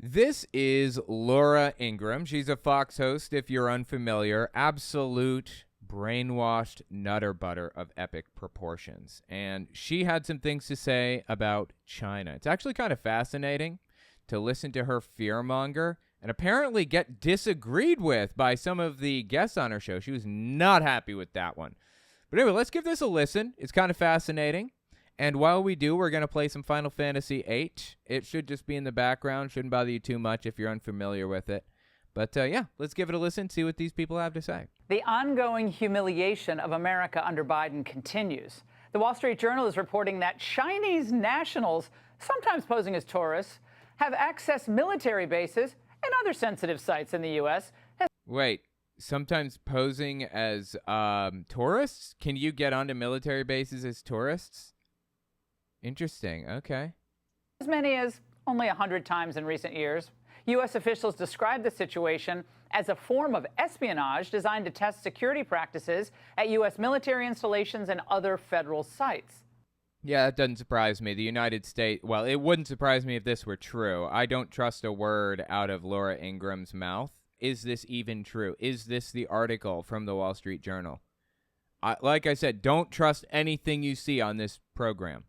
This is Laura Ingraham. She's a Fox host, if you're unfamiliar. Absolute brainwashed nutter butter of epic proportions. And she had some things to say about China. It's actually kind of fascinating to listen to her fear-monger and apparently get disagreed with by some of the guests on her show. She was not happy with that one. But anyway, let's give this a listen. It's kind of fascinating. And while we do, we're going to play some Final Fantasy VIII. It should just be in the background. Shouldn't bother you too much if you're unfamiliar with it. But yeah, let's give it a listen, see what these people have to say. The ongoing humiliation of America under Biden continues. The Wall Street Journal is reporting that Chinese nationals, sometimes posing as tourists, have accessed military bases and other sensitive sites in the U.S. Wait, sometimes posing as tourists? Can you get onto military bases as tourists? Interesting. Okay. As many as only 100 times in recent years. U.S. officials describe the situation as a form of espionage designed to test security practices at U.S. military installations and other federal sites. Yeah, that doesn't surprise me. The United States, well, it wouldn't surprise me if this were true. I don't trust a word out of Laura Ingram's mouth. Is this even true? Is this the article from the Wall Street Journal? Like I said, don't trust anything you see on this program.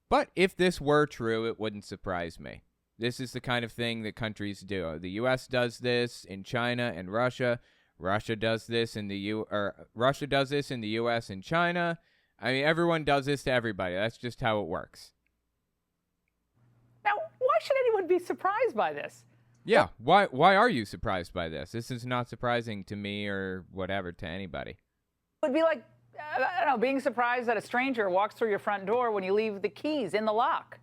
But if this were true, it wouldn't surprise me. This is the kind of thing that countries do. The U.S. does this in China and Russia. Russia does this in the Russia does this in the U.S. and China. I mean, everyone does this to everybody. That's just how it works. Now, why should anyone be surprised by this? Yeah, why are you surprised by this? This is not surprising to me or whatever, to anybody. It would be like, I don't know, being surprised that a stranger walks through your front door when you leave the keys in the lock.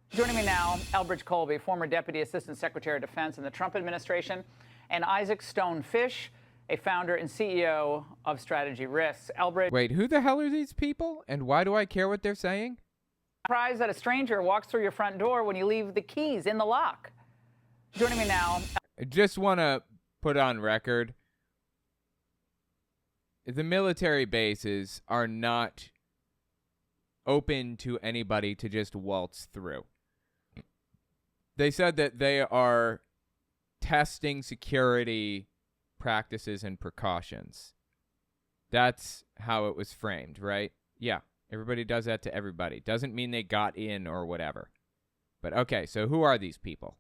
Joining me now, Elbridge Colby, former Deputy Assistant Secretary of Defense in the Trump administration, and Isaac Stone Fish, a founder and CEO of Strategy Risks. Elbridge. Wait, who the hell are these people? And why do I care what they're saying? Surprised that a stranger walks through your front door when you leave the keys in the lock. Joining me now. I just want to put on record, the military bases are not open to anybody to just waltz through. They said that they are testing security practices and precautions. That's how it was framed, right? Yeah, everybody does that to everybody. Doesn't mean they got in or whatever. But okay, so who are these people?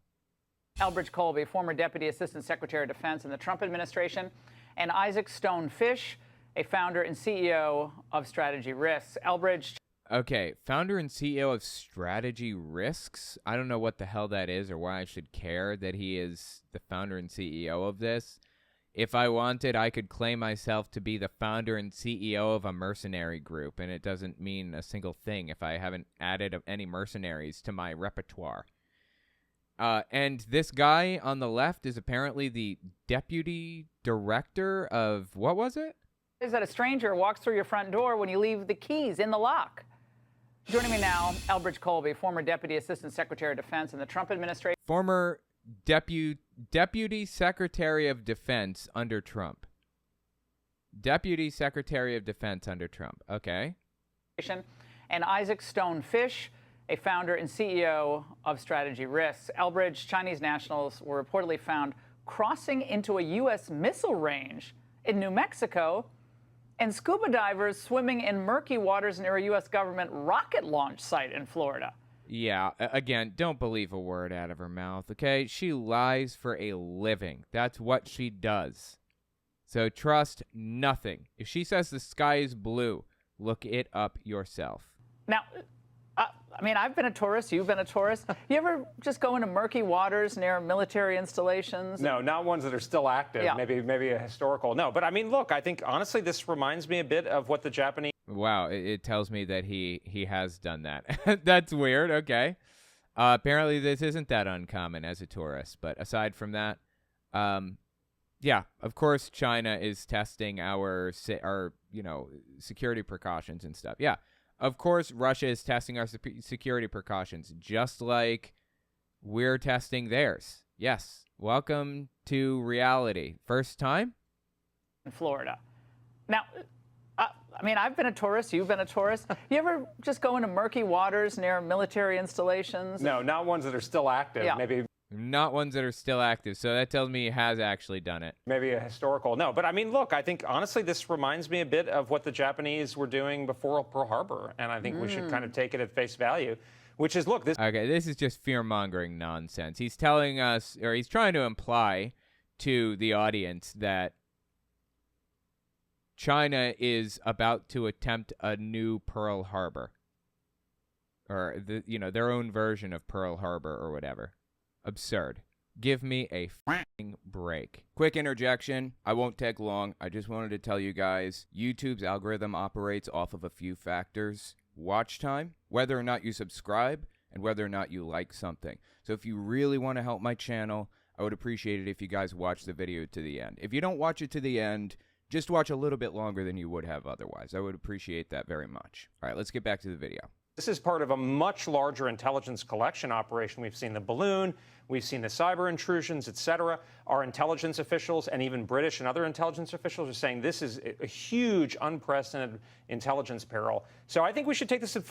Elbridge Colby, former Deputy Assistant Secretary of Defense in the Trump administration, and Isaac Stone Fish, a founder and CEO of Strategy Risks. Elbridge. Okay, founder and CEO of Strategy Risks. I don't know what the hell that is or why I should care that he is the founder and CEO of this. If I wanted, I could claim myself to be the founder and CEO of a mercenary group, and it doesn't mean a single thing if I haven't added any mercenaries to my repertoire. And this guy on the left is apparently the deputy director of, what was it? Is that a stranger walks through your front door when you leave the keys in the lock. Joining me now, Elbridge Colby, former Deputy Assistant Secretary of Defense in the Trump administration. Former Deputy Secretary of Defense under Trump. Deputy Secretary of Defense under Trump. Okay. And Isaac Stone Fish, a founder and CEO of Strategy Risks. Elbridge, Chinese nationals were reportedly found crossing into a U.S. missile range in New Mexico, and scuba divers swimming in murky waters near a U.S. government rocket launch site in Florida. Yeah, again, don't believe a word out of her mouth, okay? She lies for a living. That's what she does. So trust nothing. If she says the sky is blue, look it up yourself. Now, I mean, I've been a tourist. You've been a tourist. You ever just go into murky waters near military installations? No, not ones that are still active. Yeah. Maybe a historical. No, but I mean, look, I think, honestly, this reminds me a bit of what the Japanese... Wow, it tells me that he has done that. That's weird, okay. Apparently, this isn't that uncommon as a tourist. But aside from that, yeah, of course, China is testing our security precautions and stuff. Yeah. Of course, Russia is testing our security precautions, just like we're testing theirs. Yes. Welcome to reality. First time? In Florida. Now, I mean, I've been a tourist. You've been a tourist. You ever just go into murky waters near military installations? No, not ones that are still active. Yeah. Maybe Not ones that are still active. So that tells me he has actually done it. Maybe a historical. No, but I mean, look, I think honestly, this reminds me a bit of what the Japanese were doing before Pearl Harbor. And I think we should kind of take it at face value, which is, look, this. Okay, this is just fear-mongering nonsense. He's telling us, or he's trying to imply to the audience that China is about to attempt a new Pearl Harbor. Or, their own version of Pearl Harbor or whatever. Absurd. Give me a f***ing break. Quick interjection. I won't take long. I just wanted to tell you guys, YouTube's algorithm operates off of a few factors. Watch time, whether or not you subscribe, and whether or not you like something. So if you really want to help my channel, I would appreciate it if you guys watch the video to the end. If you don't watch it to the end, just watch a little bit longer than you would have otherwise. I would appreciate that very much. All right, let's get back to the video. This is part of a much larger intelligence collection operation. We've seen the balloon, we've seen the cyber intrusions, et cetera. Our intelligence officials and even British and other intelligence officials are saying this is a huge, unprecedented intelligence peril. So I think we should take this at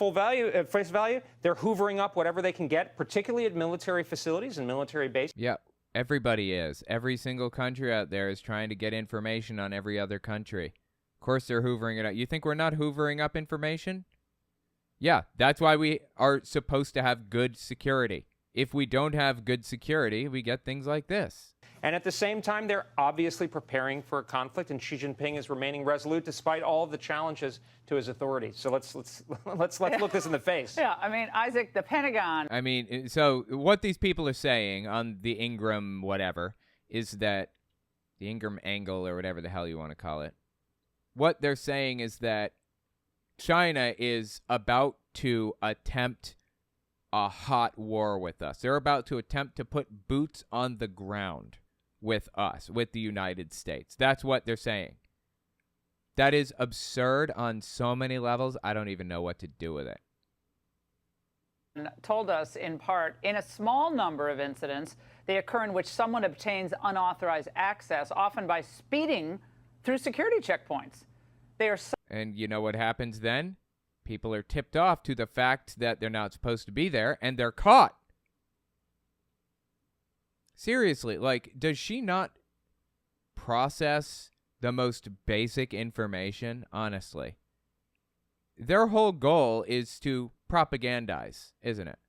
face value. They're hoovering up whatever they can get, particularly at military facilities and military bases. Yeah, everybody is. Every single country out there is trying to get information on every other country. Of course they're hoovering it up. You think we're not hoovering up information? Yeah, that's why we are supposed to have good security. If we don't have good security, we get things like this. And at the same time, they're obviously preparing for a conflict, and Xi Jinping is remaining resolute despite all of the challenges to his authority. So let's look this in the face. Yeah, I mean, Isaac, the Pentagon. I mean, so what these people are saying on the Ingraham whatever is that the Ingraham angle or whatever the hell you want to call it. What they're saying is that China is about to attempt a hot war with us. They're about to attempt to put boots on the ground with us, with the United States. That's what they're saying. That is absurd on so many levels. I don't even know what to do with it. Told us in part, in a small number of incidents, they occur in which someone obtains unauthorized access, often by speeding through security checkpoints. They are. And you know what happens then? People are tipped off to the fact that they're not supposed to be there, and they're caught. Seriously, like, does she not process the most basic information? Honestly. Their whole goal is to propagandize, isn't it?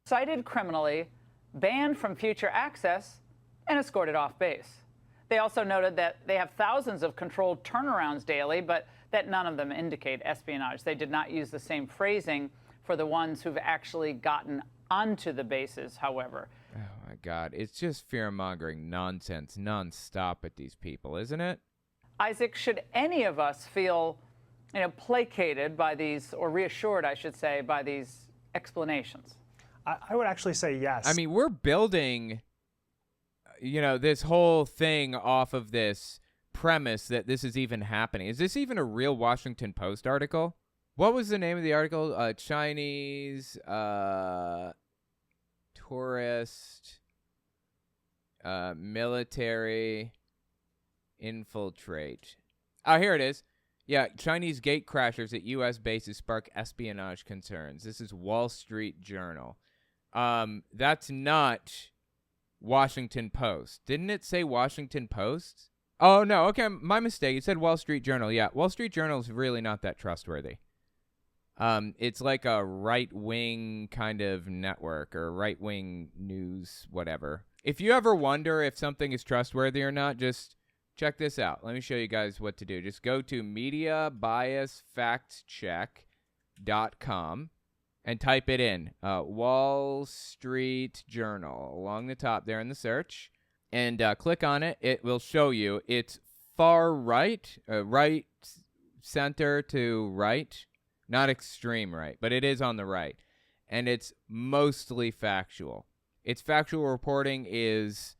Cited criminally, banned from future access, and escorted off base. They also noted that they have thousands of controlled turnarounds daily, but that none of them indicate espionage. They did not use the same phrasing for the ones who've actually gotten onto the bases, however. Oh, my God. It's just fear-mongering nonsense nonstop at these people, isn't it? Isaac, should any of us feel, placated by these, or reassured, I should say, by these explanations? I would actually say yes. I mean, we're building, this whole thing off of this premise that this is even happening. Is this even a real Washington Post article? What was the name of the article? Chinese tourist military infiltrate. Oh, here it is. Yeah, Chinese gate crashers at U.S. bases spark espionage concerns. This is Wall Street Journal. That's not Washington Post. Didn't it say Washington Post? Oh, no. Okay, my mistake. It said Wall Street Journal. Yeah, Wall Street Journal is really not that trustworthy. It's like a right-wing kind of network or right-wing news, whatever. If you ever wonder if something is trustworthy or not, just check this out. Let me show you guys what to do. Just go to mediabiasfactcheck.com and type it in. Wall Street Journal along the top there in the search. And click on it. It will show you it's far right, right center to right. Not extreme right, but it is on the right. And it's mostly factual. Its factual reporting is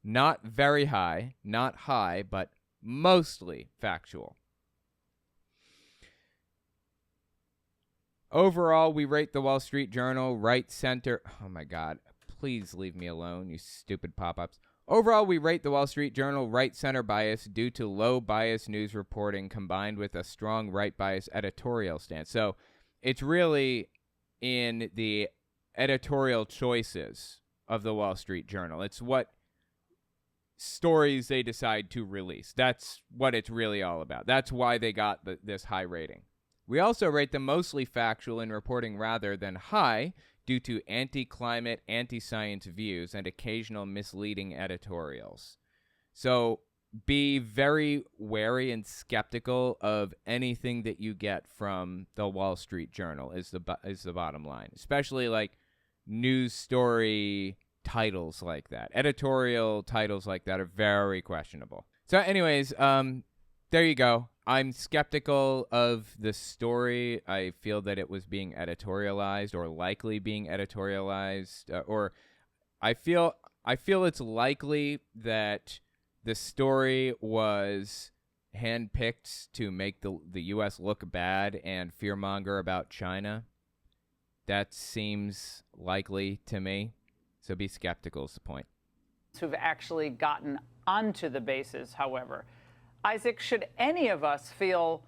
not very high, not high, but mostly factual. Overall, we rate the Wall Street Journal right center. Oh my God, please leave me alone, you stupid pop-ups. Overall, we rate the Wall Street Journal right center bias due to low bias news reporting combined with a strong right bias editorial stance. So it's really in the editorial choices of the Wall Street Journal. It's what stories they decide to release. That's what it's really all about. That's why they got this high rating. We also rate them mostly factual in reporting rather than high due to anti-climate, anti-science views and occasional misleading editorials. So be very wary and skeptical of anything that you get from the Wall Street Journal is the bottom line, especially like news story titles like that. Editorial titles like that are very questionable. So anyways, there you go. I'm skeptical of the story. I feel that it was being editorialized or likely being editorialized, or I feel it's likely that the story was handpicked to make the U.S. look bad and fearmonger about China. That seems likely to me. So be skeptical is the point. Who've actually gotten onto the bases, however. Isaac, should any of us feel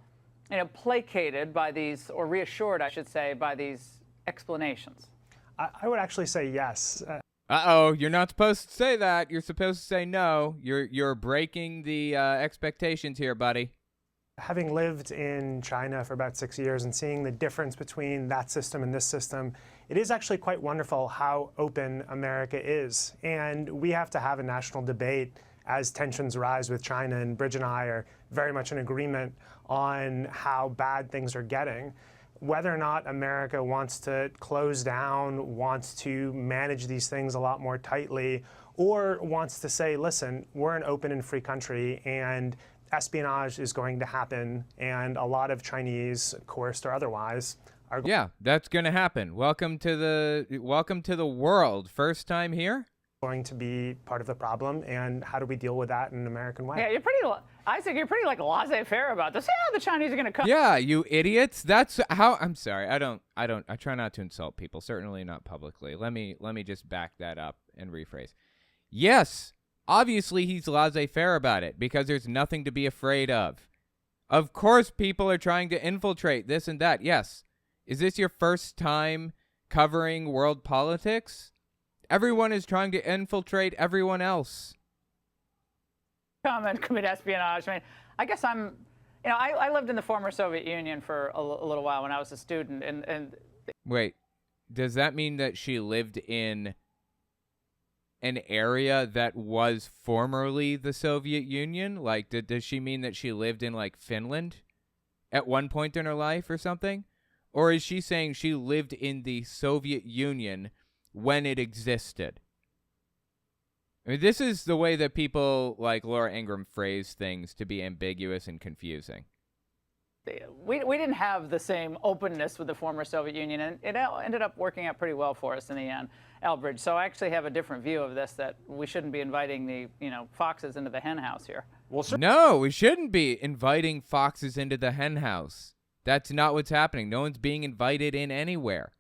placated by these, or reassured, I should say, by these explanations? I would actually say yes. Uh-oh, you're not supposed to say that. You're supposed to say no. You're breaking the expectations here, buddy. Having lived in China for about 6 years and seeing the difference between that system and this system, it is actually quite wonderful how open America is. And we have to have a national debate as tensions rise with China, and Bridge and I are very much in agreement on how bad things are getting. Whether or not America wants to close down, wants to manage these things a lot more tightly, or wants to say, listen, we're an open and free country, and espionage is going to happen, and a lot of Chinese, coerced or otherwise, are that's going to happen. Welcome to the world. First time here? Going to be part of the problem, and how do we deal with that in an American way? Yeah, Isaac, you're pretty like laissez-faire about this. Yeah, the Chinese are going to come. Yeah, you idiots. That's how. I'm sorry. I try not to insult people. Certainly not publicly. Let me just back that up and rephrase. Yes, obviously he's laissez-faire about it because there's nothing to be afraid of. Of course, people are trying to infiltrate this and that. Yes. Is this your first time covering world politics? Everyone is trying to infiltrate everyone else. Come and commit espionage. I mean, I guess I lived in the former Soviet Union for a little while when I was a student. And wait, does that mean that she lived in an area that was formerly the Soviet Union? Like, does she mean that she lived in, like, Finland at one point in her life or something? Or is she saying she lived in the Soviet Union when it existed? I mean, this is the way that people like Laura Ingraham phrase things to be ambiguous and confusing. We didn't have the same openness with the former Soviet Union, and it ended up working out pretty well for us in the end, Elbridge. So I actually have a different view of this, that we shouldn't be inviting the foxes into the hen house here. Well, no, we shouldn't be inviting foxes into the hen house. That's not what's happening. No one's being invited in anywhere.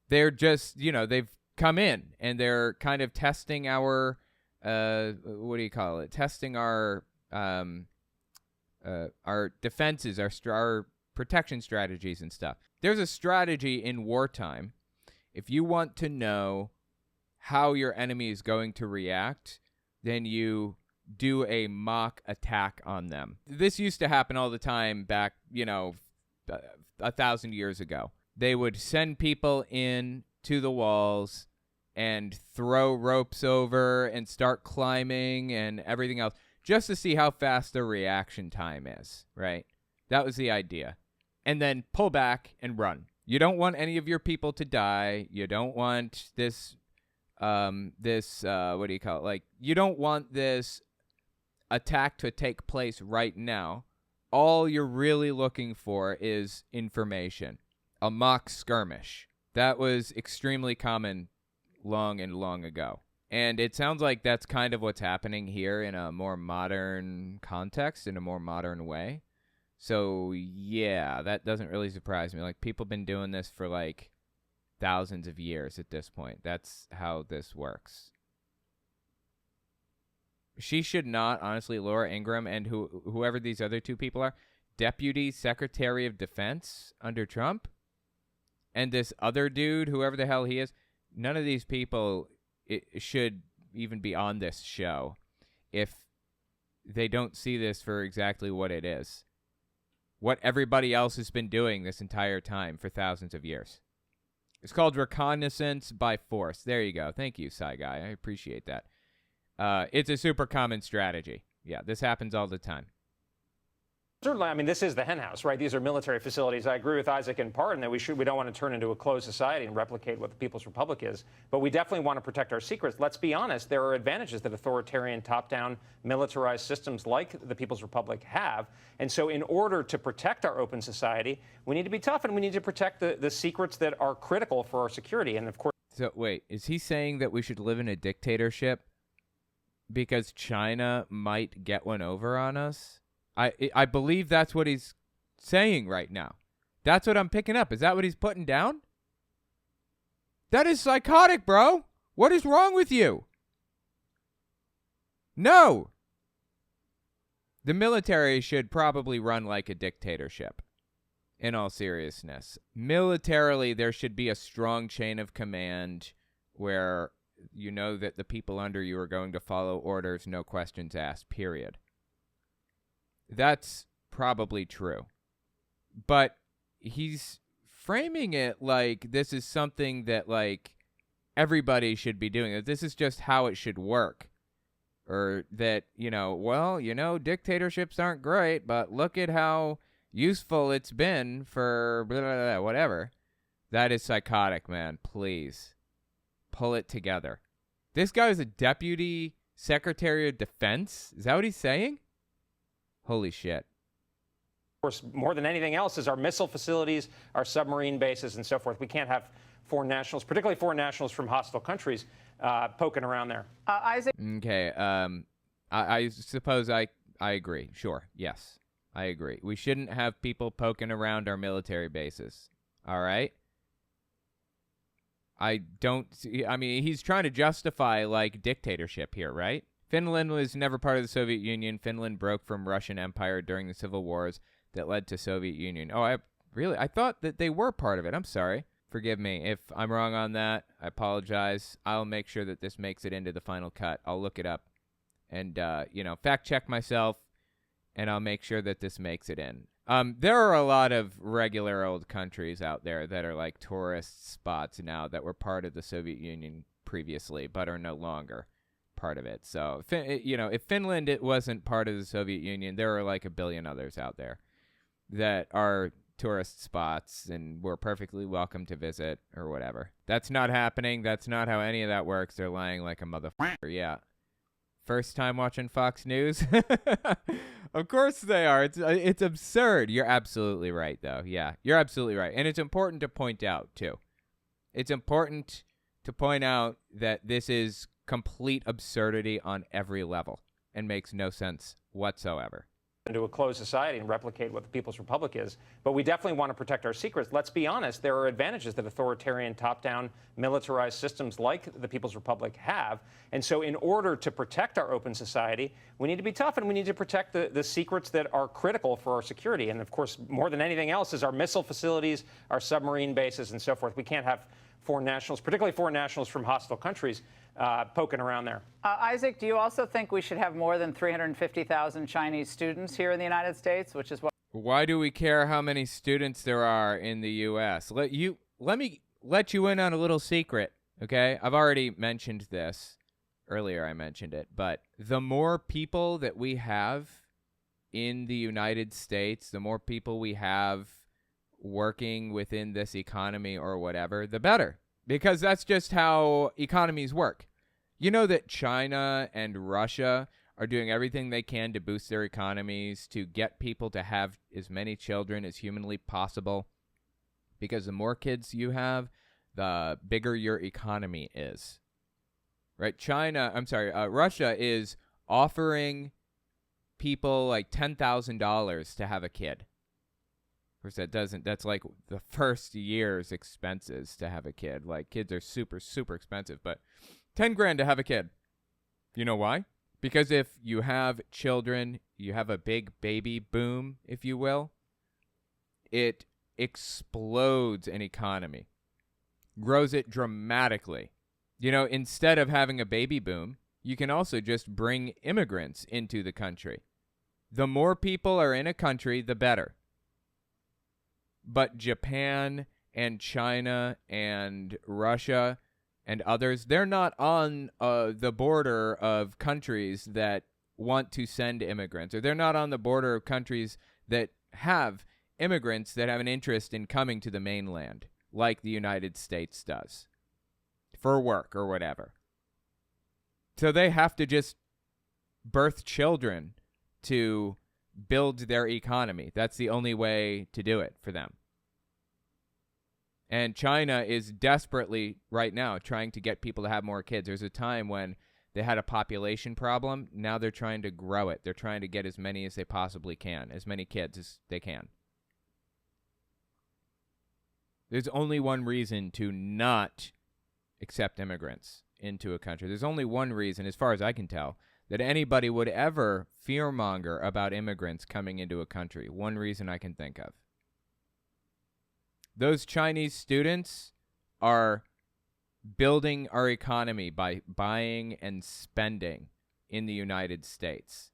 They're just, they've come in and they're kind of testing our, what do you call it? Testing our defenses, our protection strategies and stuff. There's a strategy in wartime. If you want to know how your enemy is going to react, then you do a mock attack on them. This used to happen all the time back, 1,000 years ago. They would send people in to the walls and throw ropes over and start climbing and everything else just to see how fast the reaction time is, right? That was the idea. And then pull back and run. You don't want any of your people to die. You don't want this, what do you call it? Like, you don't want this attack to take place right now. All you're really looking for is information. A mock skirmish. That was extremely common long ago. And it sounds like that's kind of what's happening here in a more modern context, in a more modern way. So, yeah, that doesn't really surprise me. Like, people have been doing this for, like, thousands of years at this point. That's how this works. She should not, honestly, Laura Ingraham and whoever these other two people are, Deputy Secretary of Defense under Trump, and this other dude, whoever the hell he is, none of these people should even be on this show if they don't see this for exactly what it is. What everybody else has been doing this entire time for thousands of years. It's called reconnaissance by force. There you go. Thank you, Sci Guy. I appreciate that. It's a super common strategy. Yeah, this happens all the time. Certainly, I mean, this is the henhouse, right? These are military facilities. I agree with Isaac in part in that we don't want to turn into a closed society and replicate what the People's Republic is. But we definitely want to protect our secrets. Let's be honest, there are advantages that authoritarian, top-down, militarized systems like the People's Republic have. And so in order to protect our open society, we need to be tough and we need to protect the secrets that are critical for our security. And of course... So wait, is he saying that we should live in a dictatorship because China might get one over on us? I believe that's what he's saying right now. That's what I'm picking up. Is that what he's putting down? That is psychotic, bro. What is wrong with you? No. The military should probably run like a dictatorship, in all seriousness. Militarily, there should be a strong chain of command where you know that the people under you are going to follow orders, no questions asked, period. That's probably true. But he's framing it like this is something that, like, everybody should be doing. That this is just how it should work. Or that, dictatorships aren't great, but look at how useful it's been for blah, blah, blah, whatever. That is psychotic, man. Please. Pull it together. This guy is a deputy secretary of defense? Is that what he's saying? Holy shit. Of course, more than anything else is our missile facilities, our submarine bases, and so forth. We can't have foreign nationals, particularly foreign nationals from hostile countries, poking around there. Isaac? Okay. I suppose I agree. Sure. Yes. I agree. We shouldn't have people poking around our military bases. All right? He's trying to justify, like, dictatorship here, right? Finland was never part of the Soviet Union. Finland broke from Russian Empire during the civil wars that led to Soviet Union. Oh, I thought that they were part of it. I'm sorry. Forgive me. If I'm wrong on that, I apologize. I'll make sure that this makes it into the final cut. I'll look it up and, fact check myself, and I'll make sure that this makes it in. There are a lot of regular old countries out there that are like tourist spots now that were part of the Soviet Union previously, but are no longer part of it. So, if Finland wasn't part of the Soviet Union, there are like a billion others out there that are tourist spots and we're perfectly welcome to visit or whatever. That's not happening. That's not how any of that works. They're lying like a motherfucker. Yeah. First time watching Fox News? Of course they are. It's absurd. You're absolutely right, though. Yeah, you're absolutely right. And it's important to point out, too. It's important to point out that this is complete absurdity on every level and makes no sense whatsoever. Into a closed society and replicate what the People's Republic is. But we definitely want to protect our secrets. Let's be honest, there are advantages that authoritarian, top-down, militarized systems like the People's Republic have. And so in order to protect our open society, we need to be tough and we need to protect the secrets that are critical for our security. And of course, more than anything else is our missile facilities, our submarine bases, and so forth. We can't have foreign nationals, particularly foreign nationals from hostile countries, poking around there. Isaac, do you also think we should have more than 350,000 Chinese students here in the United States, which is what... Why do we care how many students there are in the U.S.? Let me let you in on a little secret, okay? I've already mentioned this. Earlier I mentioned it. But the more people that we have in the United States, the more people we have working within this economy or whatever, the better. Because that's just how economies work. You know that China and Russia are doing everything they can to boost their economies, to get people to have as many children as humanly possible. Because the more kids you have, the bigger your economy is. Right? Russia is offering people like $10,000 to have a kid. Of course, that's like the first year's expenses to have a kid. Like, kids are super, super expensive, but $10,000 to have a kid. You know why? Because if you have children, you have a big baby boom, if you will. It explodes an economy. grows it dramatically. You know, instead of having a baby boom, you can also just bring immigrants into the country. The more people are in a country, the better. But Japan and China and Russia and others, they're not on the border of countries that want to send immigrants, or they're not on the border of countries that have immigrants that have an interest in coming to the mainland, like the United States does, for work or whatever. So they have to just birth children to build their economy. That's the only way to do it for them. And China is desperately right now trying to get people to have more kids. There's a time when they had a population problem. Now they're trying to grow it. They're trying to get as many as they possibly can, as many kids as they can. There's only one reason to not accept immigrants into a country. There's only one reason, as far as I can tell, that anybody would ever fearmonger about immigrants coming into a country. One reason I can think of. Those Chinese students are building our economy by buying and spending in the United States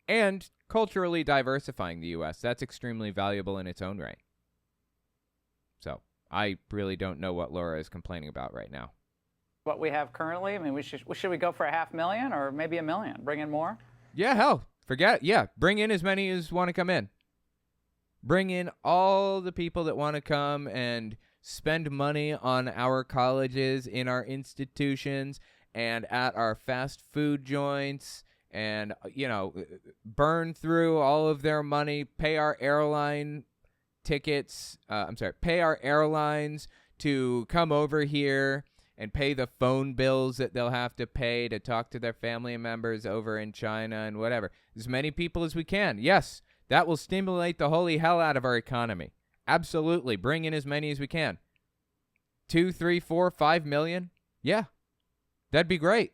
and culturally diversifying the U.S. That's extremely valuable in its own right. So I really don't know what Laura is complaining about right now. What we have currently? I mean, should we go for 500,000 or maybe 1 million? Bring in more? Yeah, hell, forget it. Yeah, bring in as many as want to come in. Bring in all the people that want to come and spend money on our colleges, in our institutions, and at our fast food joints, and, you know, burn through all of their money, pay our airline tickets, pay our airlines to come over here and pay the phone bills that they'll have to pay to talk to their family members over in China and whatever. As many people as we can. Yes, that will stimulate the holy hell out of our economy. Absolutely. Bring in as many as we can. 2, 3, 4, 5 million? Yeah, that'd be great.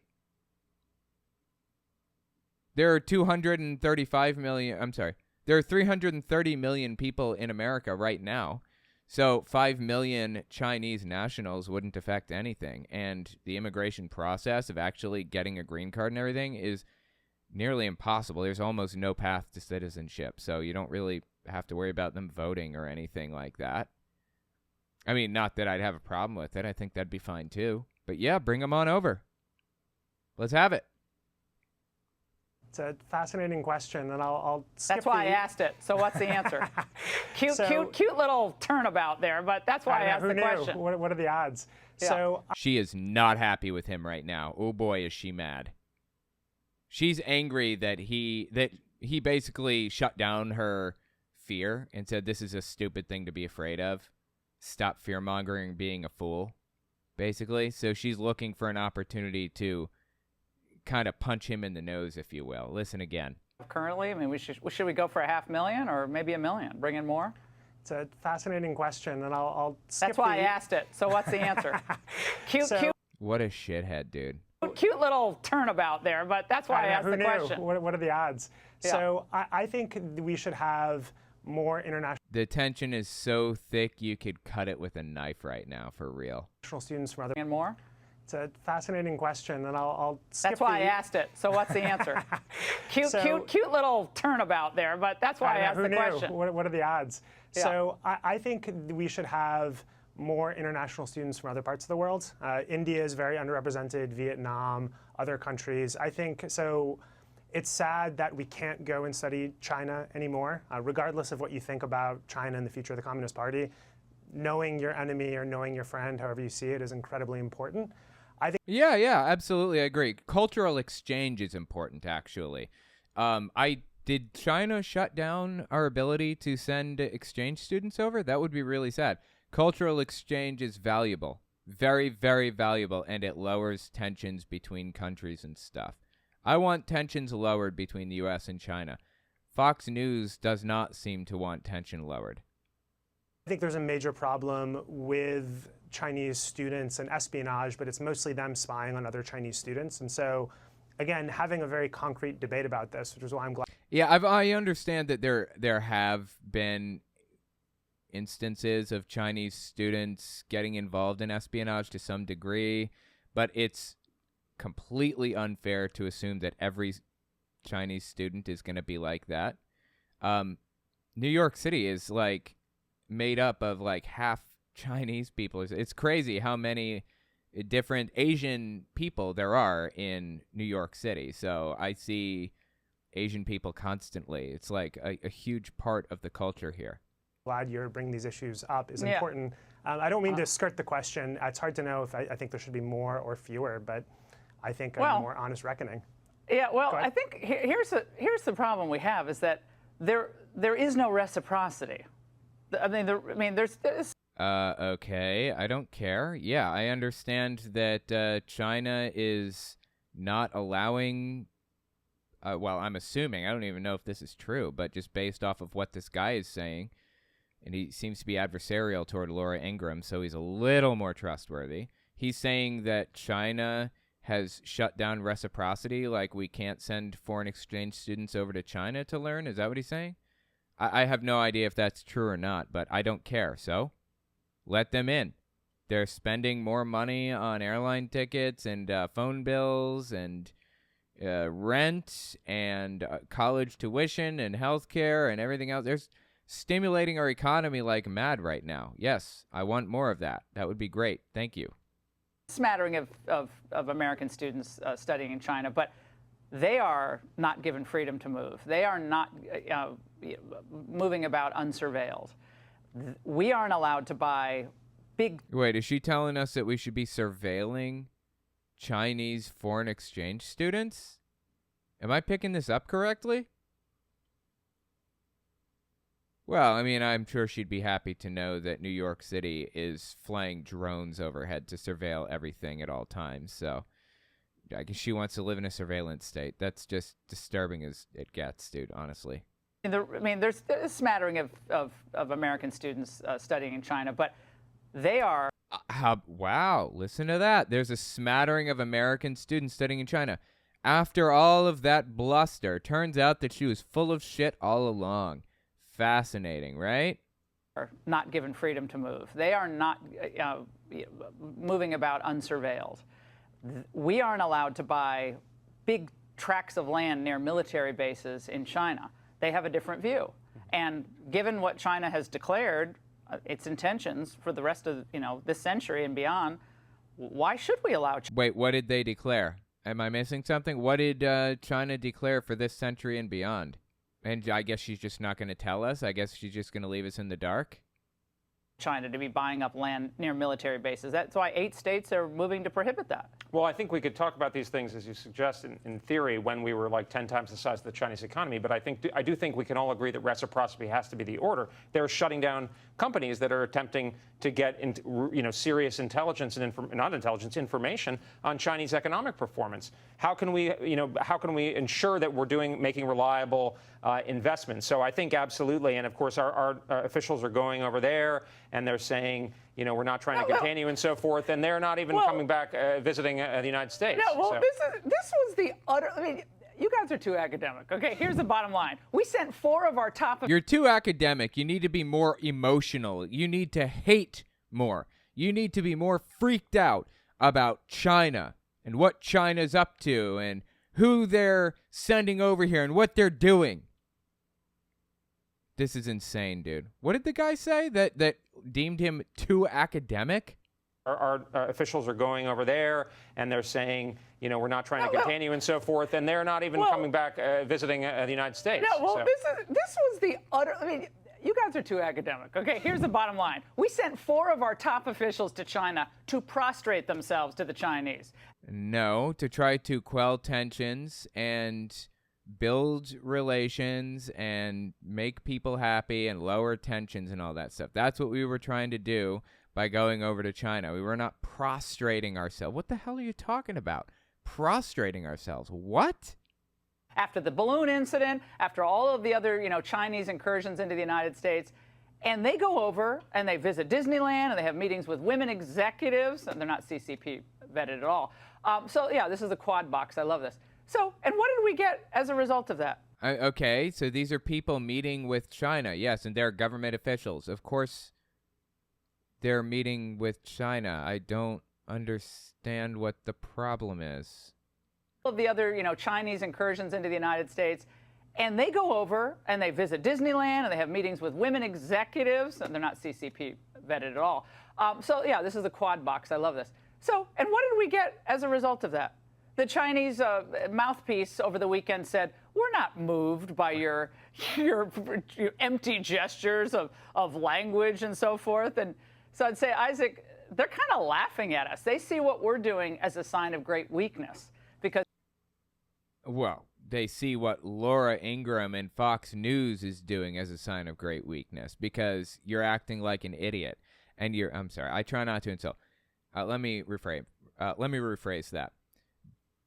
There are 235 million, there are 330 million people in America right now. So 5 million Chinese nationals wouldn't affect anything. And the immigration process of actually getting a green card and everything is nearly impossible. There's almost no path to citizenship. So you don't really have to worry about them voting or anything like that. I mean, not that I'd have a problem with it. I think that'd be fine too. But yeah, bring them on over. Let's have it. It's a fascinating question, and I'll skip. That's why I asked it. So what's the answer? Cute little turnabout there, but that's why I asked the question. What are the odds? Yeah. So she is not happy with him right now. Oh boy, is she mad. She's angry that he basically shut down her fear and said this is a stupid thing to be afraid of. Stop fear-mongering, being a fool, basically. So she's looking for an opportunity to kind of punch him in the nose, if you will. Listen again. Currently, I mean, should we go for 500,000 or maybe 1 million? Bring in more? It's a fascinating question, and I'll skip. That's why I asked it. So what's the answer? Cute. What a shithead, dude. Cute little turnabout there, but that's why I asked the question. What are the odds? Yeah. So I think we should have more international. The tension is so thick you could cut it with a knife right now, for real. Students from other. And more? It's a fascinating question, and I'll skip. That's why I asked it. So what's the answer? Cute little turnabout there, but that's why I asked the question. What are the odds? Yeah. So I think we should have more international students from other parts of the world. India is very underrepresented, Vietnam, other countries. I think so. It's sad that we can't go and study China anymore, regardless of what you think about China and the future of the Communist Party. Knowing your enemy or knowing your friend, however you see it, is incredibly important. I think. Yeah, absolutely, I agree. Cultural exchange is important, actually. Did China shut down our ability to send exchange students over? That would be really sad. Cultural exchange is valuable, very, very valuable, and it lowers tensions between countries and stuff. I want tensions lowered between the U.S. and China. Fox News does not seem to want tension lowered. I think there's a major problem with Chinese students and espionage, but it's mostly them spying on other Chinese students. And so, again, having a very concrete debate about this, which is why I'm glad. Yeah, I understand that there have been instances of Chinese students getting involved in espionage to some degree, but it's completely unfair to assume that every Chinese student is going to be like that. New York City is like made up of like half Chinese people. It's crazy how many different Asian people there are in New York City. So I see Asian people constantly. It's like a huge part of the culture here. Glad you're bringing these issues up is important. I don't mean to skirt the question. It's hard to know if I think there should be more or fewer, but I think a more honest reckoning. Yeah, well, I think here's the problem we have is that there is no reciprocity. There's okay, I don't care. Yeah, I understand that China is not allowing. Well, I'm assuming. I don't even know if this is true, but just based off of what this guy is saying, and he seems to be adversarial toward Laura Ingraham, so he's a little more trustworthy. He's saying that China has shut down reciprocity, like we can't send foreign exchange students over to China to learn. Is that what he's saying? I have no idea if that's true or not, but I don't care, so let them in. They're spending more money on airline tickets and phone bills and rent and college tuition and healthcare and everything else. They're stimulating our economy like mad right now. Yes, I want more of that. That would be great. Thank you. Smattering of American students studying in China, but they are not given freedom to move. They are not moving about unsurveilled. We aren't allowed to buy big... Wait, is she telling us that we should be surveilling Chinese foreign exchange students? Am I picking this up correctly? Well, I mean, I'm sure she'd be happy to know that New York City is flying drones overhead to surveil everything at all times. So I guess she wants to live in a surveillance state. That's just disturbing as it gets, dude, honestly. There's a smattering of American students studying in China, but they are... Wow, listen to that. There's a smattering of American students studying in China. After all of that bluster, turns out that she was full of shit all along. Fascinating, right? Are not given freedom to move. They are not moving about unsurveilled. We aren't allowed to buy big tracts of land near military bases in China. They have a different view. And given what China has declared, its intentions for the rest of this century and beyond, why should we allow China? Wait, what did they declare? Am I missing something? What did China declare for this century and beyond? And I guess she's just not going to tell us? I guess she's just going to leave us in the dark? China to be buying up land near military bases. That's why 8 states are moving to prohibit that. Well, I think we could talk about these things, as you suggest, in theory, when we were like 10 times the size of the Chinese economy. But I do think we can all agree that reciprocity has to be the order. They're shutting down companies that are attempting to get serious intelligence and information on Chinese economic performance. How can we ensure that we're making reliable investments? So I think absolutely, and of course our officials are going over there and they're saying, we're not trying to contain you and so forth, and they're not even coming back visiting the United States. No, well, this was the utter. I mean, you guys are too academic. Okay, here's the bottom line: we sent 4 of our top. You're too academic. You need to be more emotional. You need to hate more. You need to be more freaked out about China and what China's up to and who they're sending over here and what they're doing. This is insane, dude. What did the guy say that deemed him too academic? Our officials are going over there and they're saying, we're not trying to contain you and so forth, and they're not even coming back visiting the United States. No, well, this was the utter. I mean, you guys are too academic. Okay, here's the bottom line: we sent 4 of our top officials to China to prostrate themselves to the Chinese. No, to try to quell tensions and build relations and make people happy and lower tensions and all that stuff. That's what we were trying to do by going over to China. We were not prostrating ourselves. What the hell are you talking about? Prostrating ourselves? What? After the balloon incident, after all of the other, Chinese incursions into the United States, and they go over and they visit Disneyland and they have meetings with women executives, and they're not CCP vetted at all. So yeah, this is a quad box. I love this. So, and what did we get as a result of that? Okay, so these are people meeting with China. Yes, and they're government officials. Of course, they're meeting with China. I don't understand what the problem is. Of the other, Chinese incursions into the United States, and they go over and they visit Disneyland and they have meetings with women executives, and they're not CCP vetted at all. So yeah, this is the quad box. I love this. So, and what did we get as a result of that? The Chinese mouthpiece over the weekend said, "We're not moved by your empty gestures of language and so forth." And so I'd say, Isaac, they're kind of laughing at us. They see what we're doing as a sign of great weakness because. Well, they see what Laura Ingraham and Fox News is doing as a sign of great weakness because you're acting like an idiot. And I'm sorry, I try not to insult. Let me rephrase that.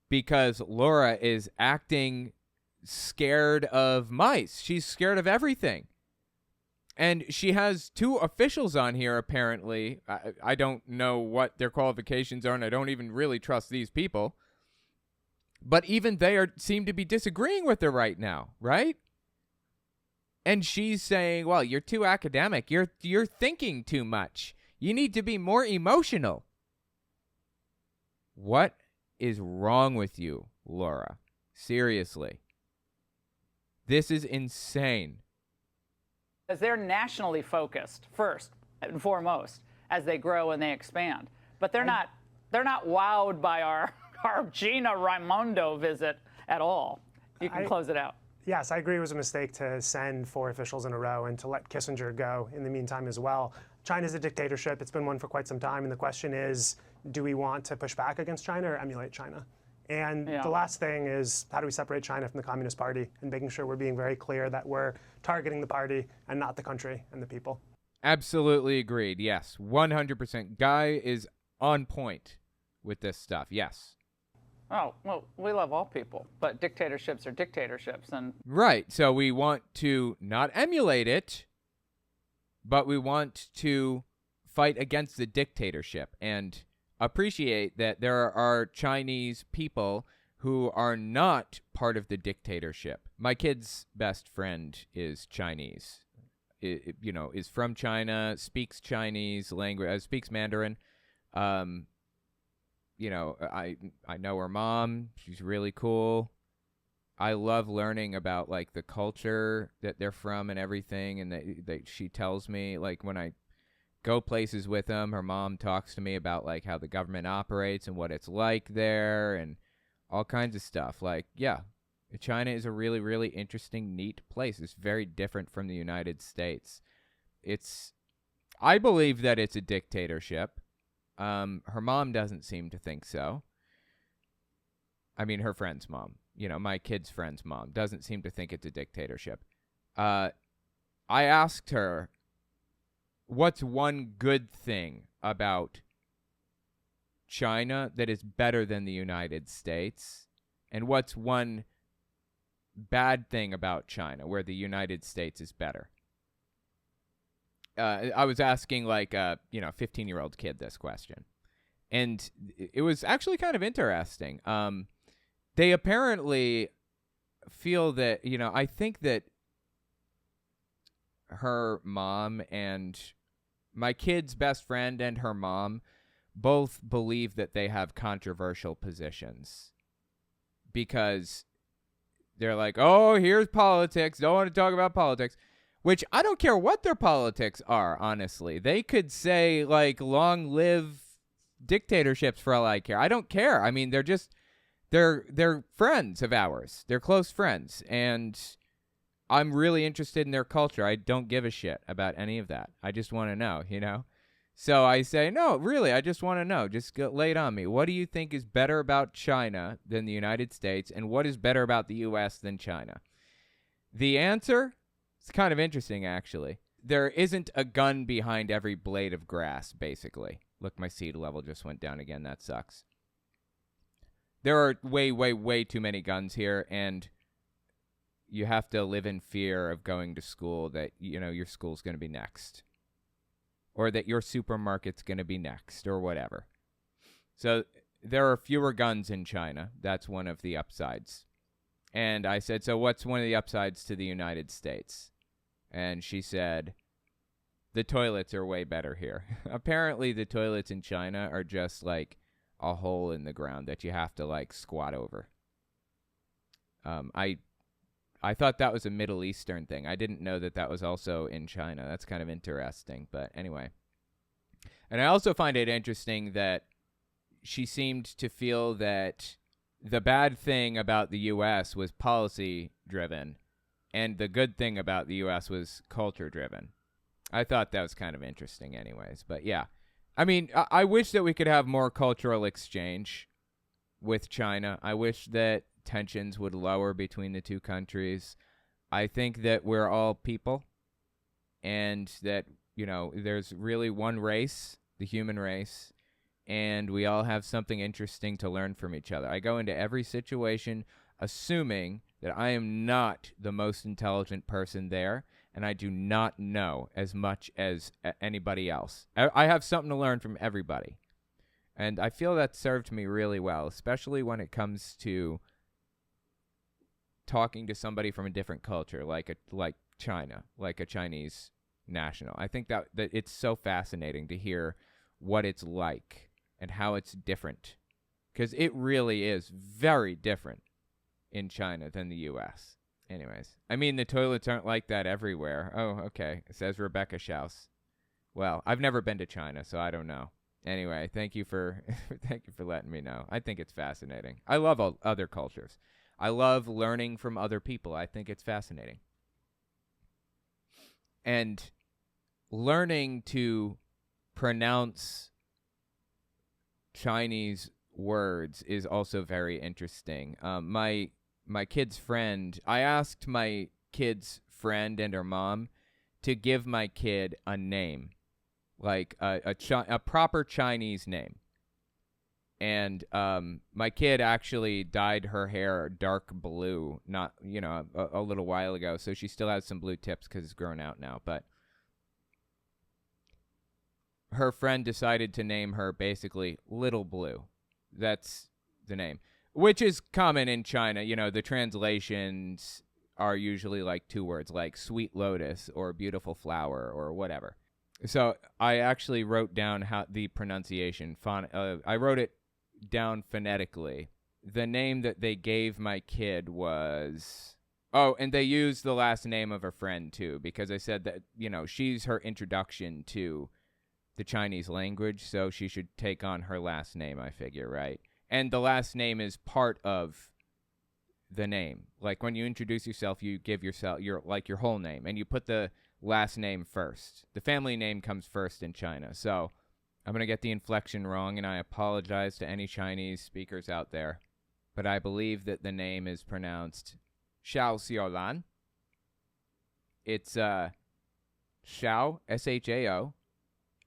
Because Laura is acting scared of mice. She's scared of everything. And she has two officials on here, apparently. I don't know what their qualifications are, and I don't even really trust these people. But even they seem to be disagreeing with her right now, right? And she's saying, well, you're too academic. You're thinking too much. You need to be more emotional. What is wrong with you, Laura? Seriously. This is insane. Because they're nationally focused first and foremost as they grow and they expand. But they're not wowed by our Gina Raimondo visit at all. You can close it out. Yes, I agree it was a mistake to send 4 officials in a row and to let Kissinger go in the meantime as well. China's a dictatorship. It's been one for quite some time. And the question is, do we want to push back against China or emulate China? And the last thing is, how do we separate China from the Communist Party and making sure we're being very clear that we're targeting the party and not the country and the people? Absolutely agreed. Yes, 100%. Guy is on point with this stuff. Yes. Oh, well, we love all people, but dictatorships are dictatorships. And right. So we want to not emulate it, but we want to fight against the dictatorship and appreciate that there are Chinese people who are not part of the dictatorship. My kid's best friend is Chinese, is from China, speaks Chinese language, speaks Mandarin. I know her mom. She's really cool. I love learning about like the culture that they're from and everything. And she tells me, like, when I go places with them, her mom talks to me about like how the government operates and what it's like there and all kinds of stuff. Like, yeah, China is a really, really interesting, neat place. It's very different from the United States. I believe that it's a dictatorship. Her mom doesn't seem to think so. I mean, her friend's mom, my kid's friend's mom doesn't seem to think it's a dictatorship. I asked her, what's one good thing about China that is better than the United States? And what's one bad thing about China where the United States is better? I was asking like a 15-year-old kid this question. And it was actually kind of interesting. They apparently feel that, I think that her mom and my kid's best friend and her mom both believe that they have controversial positions because they're like, oh, here's politics. Don't want to talk about politics, which I don't care what their politics are, honestly. They could say, like, long live dictatorships for all I care. I don't care. I mean, they're friends of ours. They're close friends. And I'm really interested in their culture. I don't give a shit about any of that. I just want to know, So I say, no, really, I just want to know. Just lay it on me. What do you think is better about China than the United States? And what is better about the U.S. than China? The answer? It's kind of interesting, actually. There isn't a gun behind every blade of grass, basically. Look, my seed level just went down again. That sucks. There are way, way, way too many guns here, and you have to live in fear of going to school that, your school's going to be next. Or that your supermarket's going to be next, or whatever. So there are fewer guns in China. That's one of the upsides. And I said, so what's one of the upsides to the United States? And she said, the toilets are way better here. Apparently, the toilets in China are just like a hole in the ground that you have to like squat over. I thought that was a Middle Eastern thing. I didn't know that that was also in China. That's kind of interesting. But anyway. And I also find it interesting that she seemed to feel that the bad thing about the U.S. was policy-driven, and the good thing about the U.S. was culture-driven. I thought that was kind of interesting anyways. But yeah. I mean, I wish that we could have more cultural exchange with China. I wish that tensions would lower between the two countries. I think that we're all people, and that, you know, there's really one race, the human race, and we all have something interesting to learn from each other. I go into every situation assuming that I am not the most intelligent person there, and I do not know as much as anybody else. I have something to learn from everybody. And I feel that served me really well, especially when it comes to talking to somebody from a different culture, like China, like a Chinese national. I think that it's so fascinating to hear what it's like and how it's different, because it really is very different in China than the U.S. Anyways, I mean, the toilets aren't like that everywhere. Oh, okay, says Rebecca Schaus. Well, I've never been to China, so I don't know. Anyway, thank you for thank you for letting me know. I think it's fascinating. I love all other cultures. I love learning from other people. I think it's fascinating. And learning to pronounce Chinese words is also very interesting. My kid's friend, I asked my kid's friend and her mom to give my kid a name, like a proper Chinese name. And my kid actually dyed her hair dark blue, not, you know, a little while ago. So she still has some blue tips because it's grown out now. But her friend decided to name her basically Little Blue. That's the name, which is common in China. You know, the translations are usually like two words, like sweet lotus or beautiful flower or whatever. So I actually wrote down how the pronunciation. I wrote it down phonetically. The name that they gave my kid was... Oh, and they used the last name of a friend, too, because I said that, you know, she's her introduction to the Chinese language, so she should take on her last name, I figure, right? And the last name is part of the name. Like, when you introduce yourself, you give yourself your whole name, and you put the last name first. The family name comes first in China, so I'm going to get the inflection wrong, and I apologize to any Chinese speakers out there, but I believe that the name is pronounced Xiao Xiaolan. It's Xiao, S-H-A-O,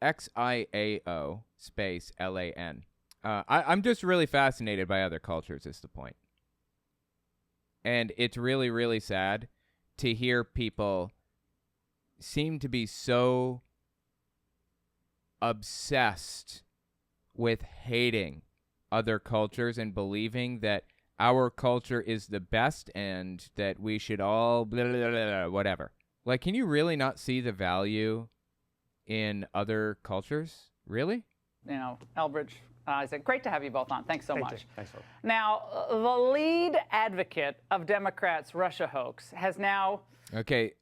X-I-A-O, space L-A-N. I'm just really fascinated by other cultures, is the point. And it's really, really sad to hear people seem to be so obsessed with hating other cultures and believing that our culture is the best and that we should all blah, blah, blah, blah, whatever. Like, can you really not see the value in other cultures? Really? You know, Elbridge, Isaac, great to have you both on. Thanks so much. Thanks, Phil. Now, the lead advocate of Democrats' Russia hoax has now... Okay,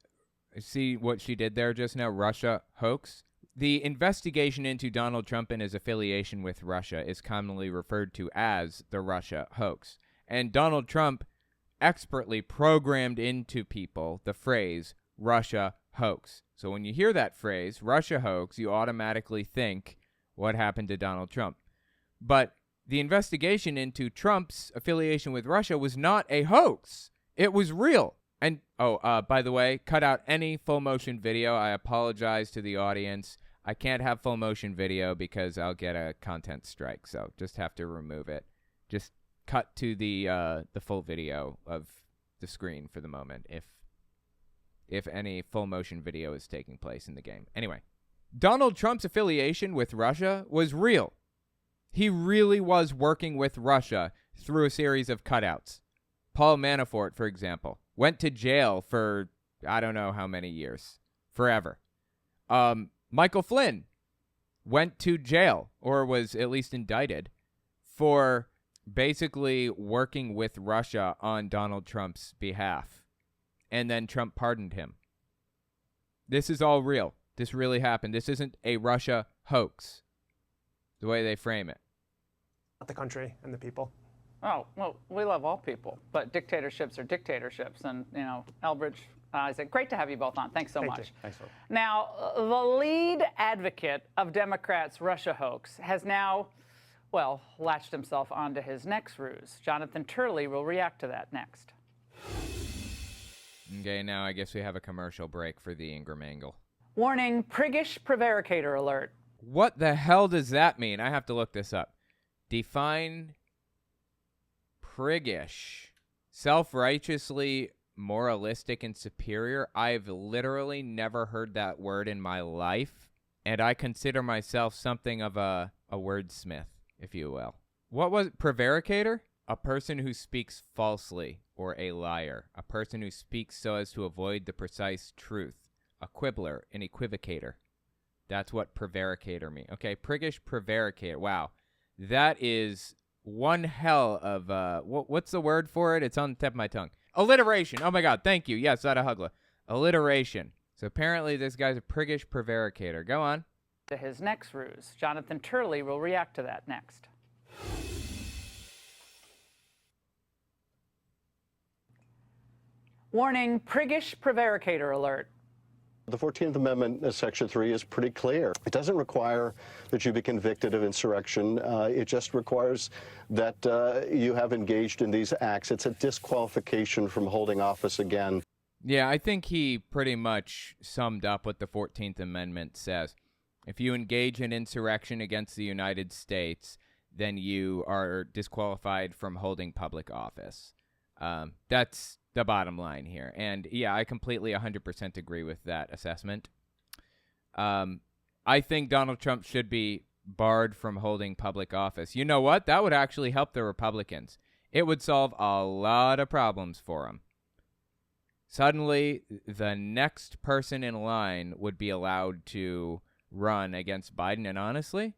see what she did there just now? Russia hoax? The investigation into Donald Trump and his affiliation with Russia is commonly referred to as the Russia hoax. And Donald Trump expertly programmed into people the phrase Russia hoax. So when you hear that phrase, Russia hoax, you automatically think what happened to Donald Trump. But the investigation into Trump's affiliation with Russia was not a hoax. It was real. And, by the way, cut out any full motion video. I apologize to the audience. I can't have full motion video because I'll get a content strike. So just have to remove it. Just cut to the full video of the screen for the moment if any full motion video is taking place in the game. Anyway, Donald Trump's affiliation with Russia was real. He really was working with Russia through a series of cutouts. Paul Manafort, for example, went to jail for I don't know how many years, forever. Michael Flynn went to jail, or was at least indicted, for basically working with Russia on Donald Trump's behalf. And then Trump pardoned him. This is all real. This really happened. This isn't a Russia hoax, the way they frame it. The country and the people. Oh, well, we love all people, but dictatorships are dictatorships. And, Elbridge, Isaac, great to have you both on. Thanks so much. Thanks, Phil. Now, the lead advocate of Democrats' Russia hoax has now, latched himself onto his next ruse. Jonathan Turley will react to that next. Okay, now I guess we have a commercial break for the Ingraham angle. Warning, priggish prevaricator alert. What the hell does that mean? I have to look this up. Define priggish. Self-righteously moralistic and superior. I've literally never heard that word in my life, and I consider myself something of a wordsmith, if you will. What was it? Prevaricator? A person who speaks falsely, or a liar. A person who speaks so as to avoid the precise truth. A quibbler, an equivocator. That's what prevaricator means. Okay, priggish prevaricator. Wow. That is one hell of, what's the word for it? It's on the tip of my tongue. Alliteration. Oh my God, thank you. Yes, Hugla. Alliteration. So apparently this guy's a priggish prevaricator. Go on. To his next ruse. Jonathan Turley will react to that next. Warning, priggish prevaricator alert. The 14th Amendment, Section 3, is pretty clear. It doesn't require that you be convicted of insurrection. It just requires that you have engaged in these acts. It's a disqualification from holding office again. Yeah, I think he pretty much summed up what the 14th Amendment says. If you engage in insurrection against the United States, then you are disqualified from holding public office. That's the bottom line here. And yeah, I completely 100% agree with that assessment. I think Donald Trump should be barred from holding public office. You know what? That would actually help the Republicans. It would solve a lot of problems for them. Suddenly, the next person in line would be allowed to run against Biden, and honestly,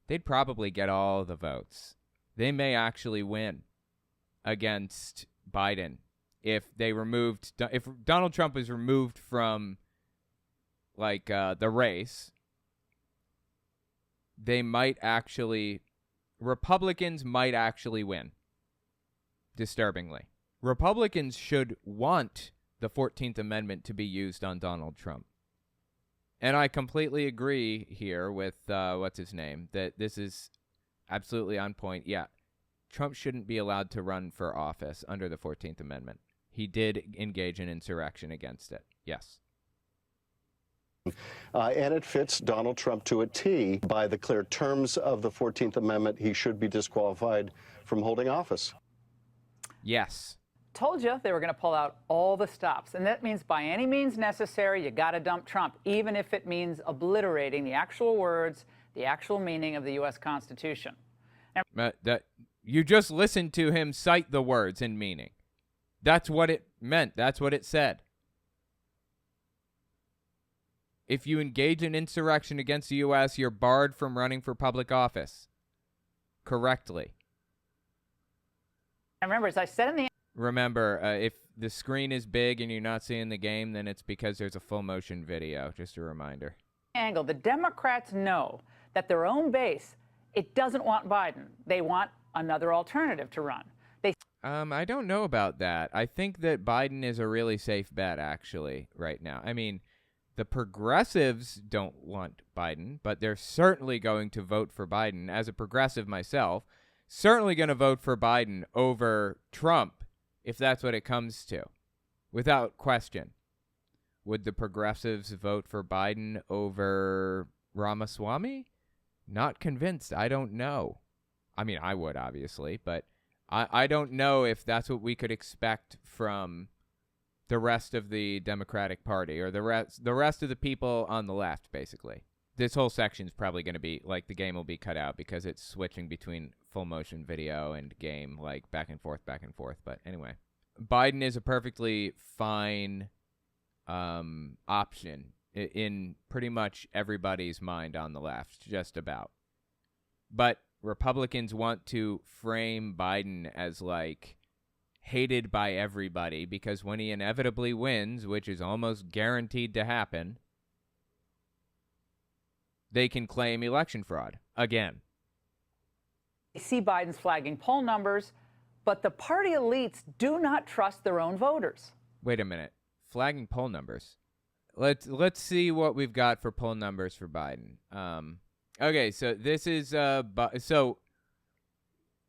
they'd probably get all the votes. They may actually win against Biden if Donald Trump is removed from the race. Republicans might actually win. Disturbingly, Republicans should want the 14th Amendment to be used on Donald Trump. And I completely agree here with what's his name, that this is absolutely on point. Yeah, Trump shouldn't be allowed to run for office under the 14th Amendment. He did engage in insurrection against it. Yes. And it fits Donald Trump to a T. By the clear terms of the 14th Amendment, he should be disqualified from holding office. Yes. Told you they were going to pull out all the stops. And that means by any means necessary, you got to dump Trump, even if it means obliterating the actual words, the actual meaning of the U.S. Constitution. You just listened to him cite the words and meaning. That's what it meant. That's what it said. If you engage in insurrection against the U.S., you're barred from running for public office. Correctly. And remember, as I said in the Remember, if the screen is big and you're not seeing the game, then it's because there's a full motion video. Just a reminder. angle, the Democrats know that their own base, it doesn't want Biden. They want another alternative to run. I don't know about that. I think that Biden is a really safe bet, actually, right now. I mean, the progressives don't want Biden, but they're certainly going to vote for Biden. As a progressive myself, certainly going to vote for Biden over Trump, if that's what it comes to, without question. Would the progressives vote for Biden over Ramaswamy? Not convinced. I don't know. I mean, I would, obviously, but I don't know if that's what we could expect from the rest of the Democratic Party or the rest of the people on the left, basically. This whole section is probably going to be, like, the game will be cut out because it's switching between full motion video and game, like, back and forth. But anyway, Biden is a perfectly fine option in pretty much everybody's mind on the left, just about. But Republicans want to frame Biden as like hated by everybody because when he inevitably wins, which is almost guaranteed to happen, they can claim election fraud again. They see Biden's flagging poll numbers, but the party elites do not trust their own voters. Wait a minute. Flagging poll numbers. Let's see what we've got for poll numbers for Biden. Okay, so this is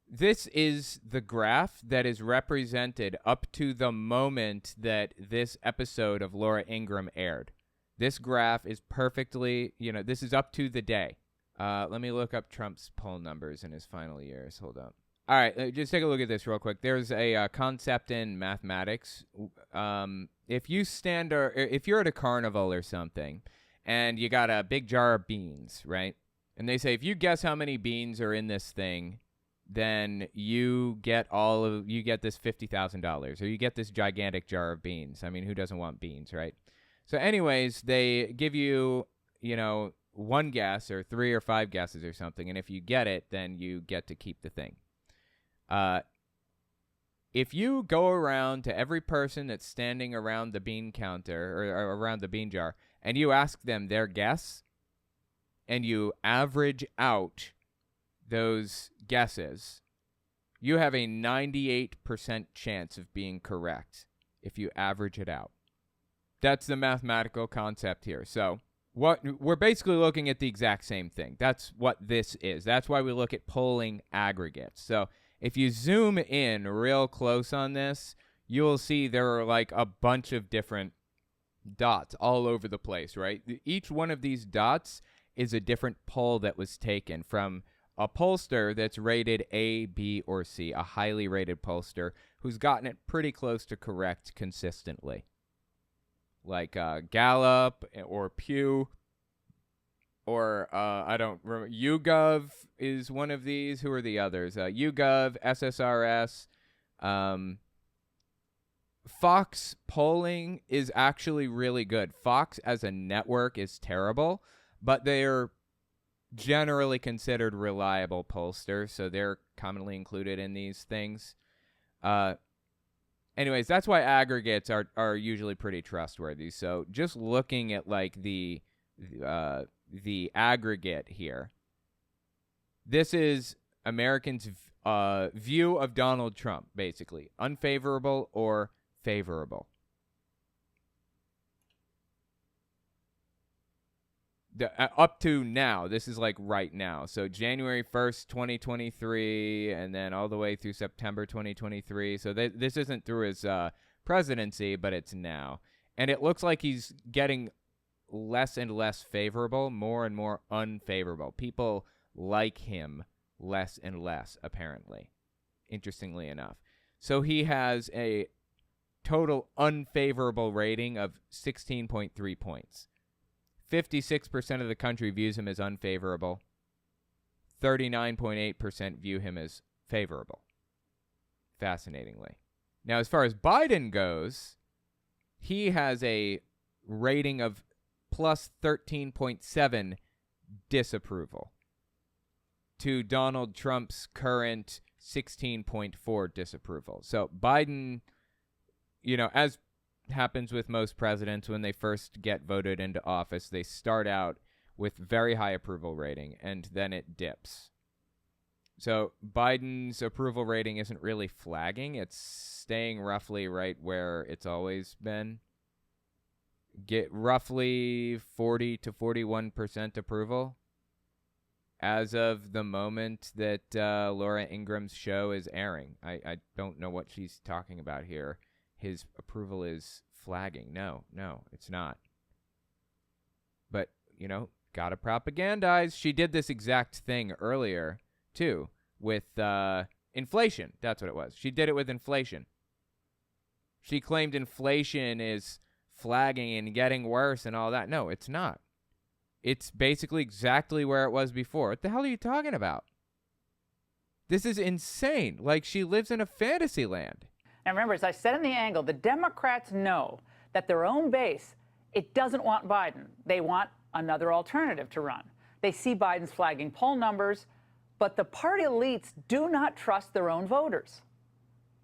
this is the graph that is represented up to the moment that this episode of Laura Ingraham aired. This graph is perfectly, this is up to the day. Let me look up Trump's poll numbers in his final years. Hold on. All right, just take a look at this real quick. There's a concept in mathematics. If you're at a carnival or something, and you got a big jar of beans, right? And they say if you guess how many beans are in this thing, then you get this $50,000, or you get this gigantic jar of beans. I mean, who doesn't want beans, right? So, anyways, they give you, one guess or 3 or 5 guesses or something, and if you get it, then you get to keep the thing. If you go around to every person that's standing around the bean counter or around the bean jar, and you ask them their guess, and you average out those guesses, you have a 98% chance of being correct if you average it out. That's the mathematical concept here. So we're basically looking at the exact same thing. That's what this is. That's why we look at polling aggregates. So if you zoom in real close on this, you'll see there are like a bunch of different dots all over the place, right? Each one of these dots is a different poll that was taken from a pollster that's rated A, B, or C, a highly rated pollster who's gotten it pretty close to correct consistently. Like Gallup or Pew or I don't remember. YouGov is one of these. Who are the others? YouGov, SSRS. Fox polling is actually really good. Fox as a network is terrible, but they're generally considered reliable pollsters, so they're commonly included in these things. Anyways, that's why aggregates are usually pretty trustworthy. So just looking at like the aggregate here, this is Americans' view of Donald Trump, basically unfavorable or favorable. Up to now, this is like right now. So January 1st, 2023, and then all the way through September 2023. So this isn't through his presidency, but it's now. And it looks like he's getting less and less favorable, more and more unfavorable. People like him less and less, apparently, interestingly enough. So he has a total unfavorable rating of 16.3 points. 56% of the country views him as unfavorable. 39.8% view him as favorable. Fascinatingly. Now, as far as Biden goes, he has a rating of plus 13.7 disapproval to Donald Trump's current 16.4 disapproval. So Biden, as happens with most presidents when they first get voted into office, they start out with very high approval rating and then it dips. So Biden's approval rating isn't really flagging. It's staying roughly right where it's always been. Get roughly 40 to 41% approval as of the moment that Laura Ingraham's show is airing. I don't know what she's talking about here. His approval is flagging. No, it's not. But, gotta propagandize. She did this exact thing earlier, too, with inflation. That's what it was. She did it with inflation. She claimed inflation is flagging and getting worse and all that. No, it's not. It's basically exactly where it was before. What the hell are you talking about? This is insane. Like, she lives in a fantasy land. And remember, as I said in the angle, the Democrats know that their own base, it doesn't want Biden. They want another alternative to run. They see Biden's flagging poll numbers, but the party elites do not trust their own voters.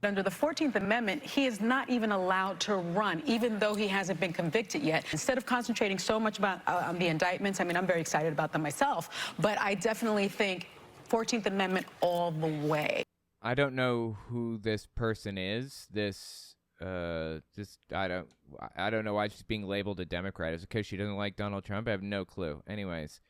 Under the 14th Amendment, he is not even allowed to run, even though he hasn't been convicted yet. Instead of concentrating so much about the indictments, I mean, I'm very excited about them myself, but I definitely think 14th Amendment all the way. I don't know who this person is. I don't know why she's being labeled a Democrat. Is it because she doesn't like Donald Trump? I have no clue. Anyways.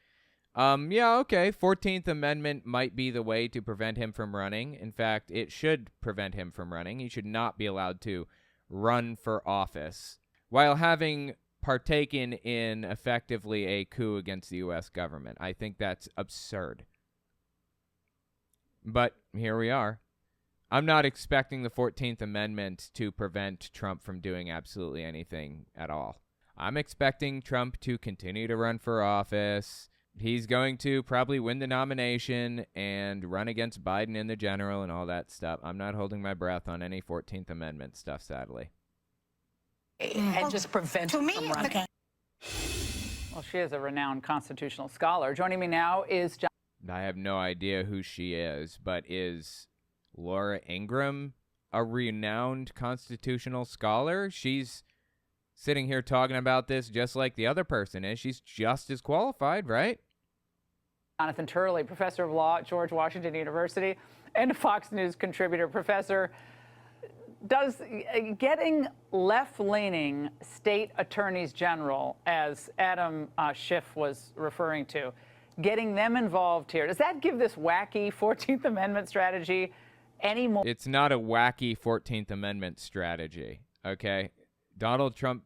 Yeah, okay. 14th Amendment might be the way to prevent him from running. In fact, it should prevent him from running. He should not be allowed to run for office while having partaken in effectively a coup against the U.S. government. I think that's absurd. But here we are. I'm not expecting the 14th Amendment to prevent Trump from doing absolutely anything at all. I'm expecting Trump to continue to run for office. He's going to probably win the nomination and run against Biden in the general and all that stuff. I'm not holding my breath on any 14th Amendment stuff, sadly. And just prevent him from running. Well, she is a renowned constitutional scholar. Joining me now is John. I have no idea who she is, but is Laura Ingraham a renowned constitutional scholar? She's sitting here talking about this just like the other person is. She's just as qualified, right? Jonathan Turley, professor of law at George Washington University and a Fox News contributor. Professor, does getting left-leaning state attorneys general, as Adam Schiff was referring to, getting them involved here, does that give this wacky 14th Amendment strategy any more? It's not a wacky 14th Amendment strategy, okay? Donald Trump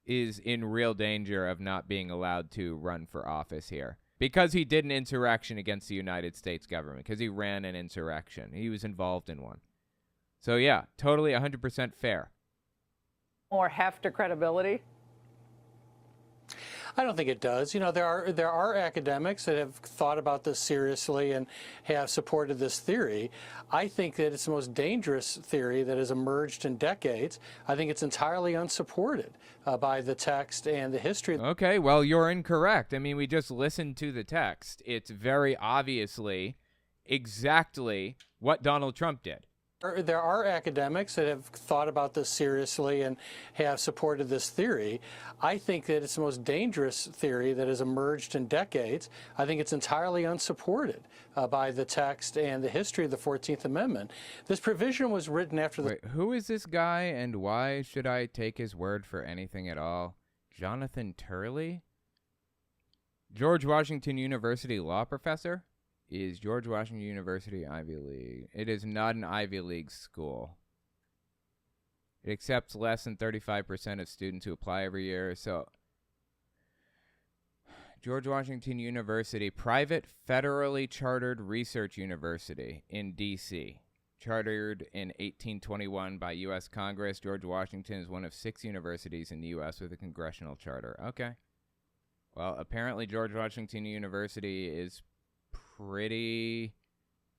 is in real danger of not being allowed to run for office here because he did an insurrection against the United States government, because he ran an insurrection. He was involved in one. So, yeah, totally 100% fair. More heft to credibility? I don't think it does. You know, there are academics that have thought about this seriously and have supported this theory. I think that it's the most dangerous theory that has emerged in decades. I think it's entirely unsupported by the text and the history. Okay, well, you're incorrect. I mean, we just listened to the text. It's very obviously exactly what Donald Trump did. There are academics that have thought about this seriously and have supported this theory. I think that it's the most dangerous theory that has emerged in decades. I think it's entirely unsupported by the text and the history of the 14th Amendment. This provision was written after the... Wait, who is this guy and why should I take his word for anything at all? Jonathan Turley? George Washington University law professor? Is George Washington University Ivy League? It is not an Ivy League school. It accepts less than 35% of students who apply every year. So, George Washington University, private federally chartered research university in D.C. Chartered in 1821 by U.S. Congress, George Washington is one of 6 universities in the U.S. with a congressional charter. Okay. Well, apparently George Washington University is pretty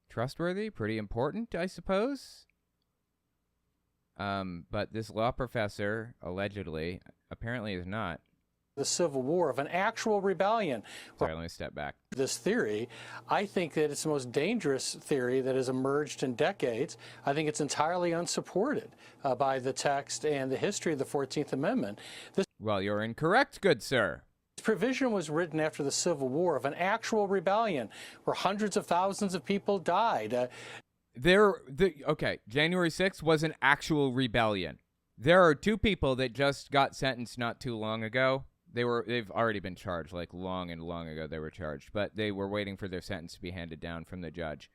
trustworthy, pretty important, I suppose. But this law professor, allegedly, apparently is not. The Civil War of an actual rebellion. Sorry, let me step back. This theory, I think that it's the most dangerous theory that has emerged in decades. I think it's entirely unsupported by the text and the history of the 14th Amendment. Well, you're incorrect, good sir. This provision was written after the Civil War of an actual rebellion where hundreds of thousands of people died. Okay, January 6th was an actual rebellion. There are 2 people that just got sentenced not too long ago. They've already been charged, like long ago they were charged, but they were waiting for their sentence to be handed down from the judge.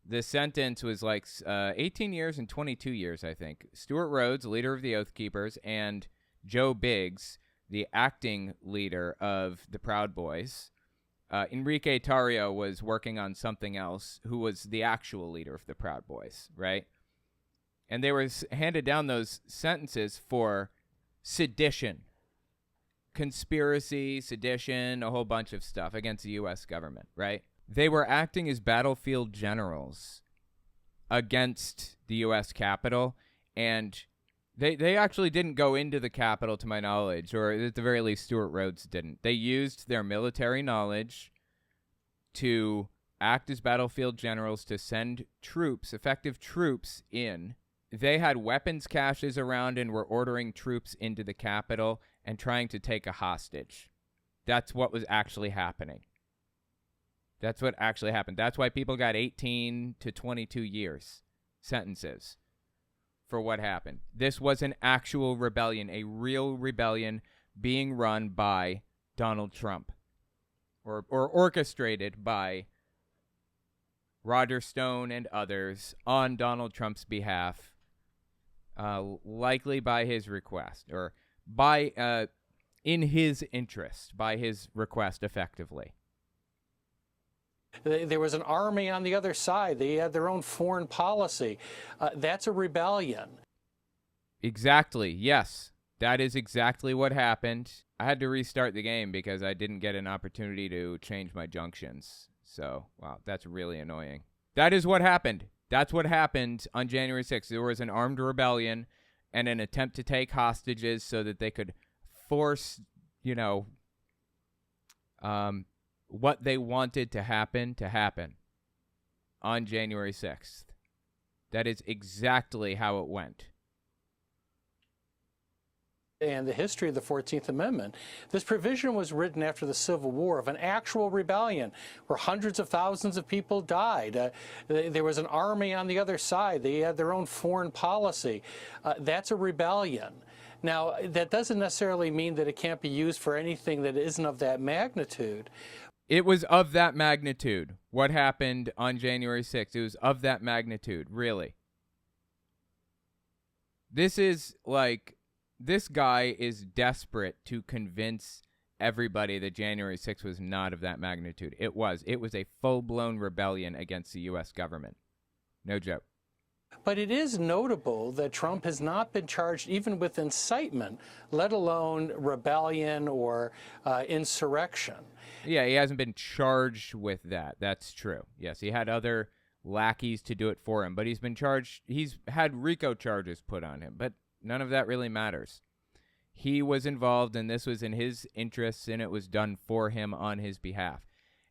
The sentence was like 18 years and 22 years, I think. Stuart Rhodes, leader of the Oath Keepers, and Joe Biggs, the acting leader of the Proud Boys. Enrique Tarrio was working on something else, who was the actual leader of the Proud Boys, right? And they were handed down those sentences for sedition, conspiracy, sedition, a whole bunch of stuff against the U.S. government, right? They were acting as battlefield generals against the U.S. Capitol, And they actually didn't go into the Capitol, to my knowledge, or at the very least, Stuart Rhodes didn't. They used their military knowledge to act as battlefield generals to send troops, effective troops, in. They had weapons caches around and were ordering troops into the Capitol and trying to take a hostage. That's what was actually happening. That's what actually happened. That's why people got 18 to 22 years sentences for what happened. This was an actual rebellion, a real rebellion being run by Donald Trump, or orchestrated by Roger Stone and others on Donald Trump's behalf, likely by his request, or by in his interest, by his request, effectively. There was an army on the other side. They had their own foreign policy. That's a rebellion. Exactly. Yes, that is exactly what happened. I had to restart the game because I didn't get an opportunity to change my junctions. So, wow, that's really annoying. That is what happened. That's what happened on January 6th. There was an armed rebellion and an attempt to take hostages so that they could force, what they wanted to happen on January 6th. That is exactly how it went. And the history of the 14th Amendment, this provision was written after the Civil War of an actual rebellion where hundreds of thousands of people died. There was an army on the other side. They had their own foreign policy. That's a rebellion. Now, that doesn't necessarily mean that it can't be used for anything that isn't of that magnitude. It was of that magnitude. What happened on January 6th, it was of that magnitude, really. This guy is desperate to convince everybody that January 6th was not of that magnitude. It was. It was a full-blown rebellion against the U.S. government. No joke. But it is notable that Trump has not been charged even with incitement, let alone rebellion or insurrection. Yeah, he hasn't been charged with that. That's true. Yes, he had other lackeys to do it for him, but he's been charged. He's had RICO charges put on him, but none of that really matters. He was involved, and this was in his interests, and it was done for him on his behalf.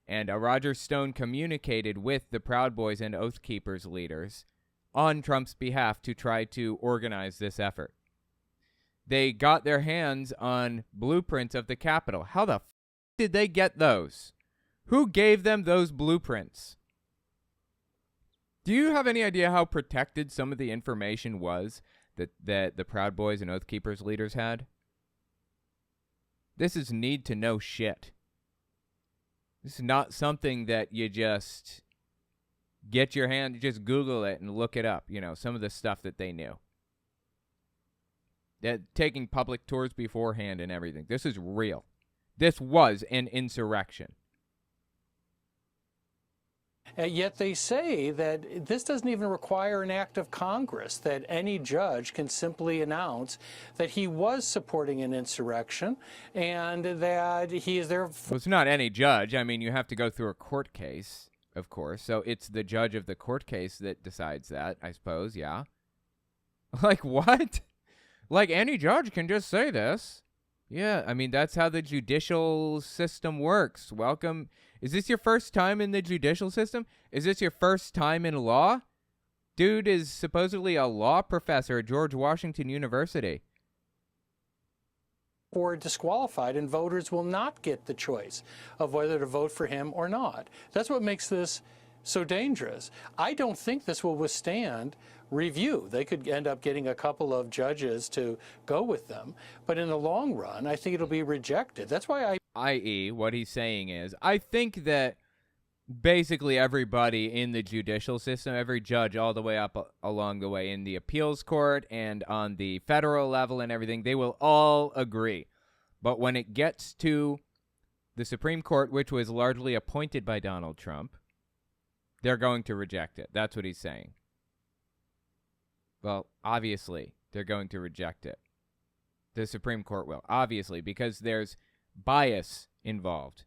And Roger Stone communicated with the Proud Boys and Oath Keepers leaders on Trump's behalf to try to organize this effort. They got their hands on blueprints of the Capitol. How the did they get those? Who gave them those blueprints? Do you have any idea how protected some of the information was that the Proud Boys and Oath Keepers leaders had? This is need-to-know shit. This is not something that you just get your hand, you just Google it and look it up, some of the stuff that they knew. Taking public tours beforehand and everything. This is real. This was an insurrection. Yet they say that this doesn't even require an act of Congress, that any judge can simply announce that he was supporting an insurrection and that he is there. Well, it's not any judge. I mean, you have to go through a court case, of course. So it's the judge of the court case that decides that, I suppose, yeah. Like, what? Like, any judge can just say this. Yeah, I mean, that's how the judicial system works. Welcome. Is this your first time in the judicial system? Is this your first time in law? Dude is supposedly a law professor at George Washington University. Or disqualified, and voters will not get the choice of whether to vote for him or not. That's what makes this so dangerous. I don't think this will withstand review. They could end up getting a couple of judges to go with them, but in the long run, I think it'll be rejected. That's why i.e., what he's saying is, I think that basically everybody in the judicial system, every judge all the way up along the way in the appeals court and on the federal level and everything, they will all agree. But when it gets to the Supreme Court, which was largely appointed by Donald Trump, they're going to reject it. That's what he's saying. Well, obviously, they're going to reject it. The Supreme Court will, obviously, because there's bias involved.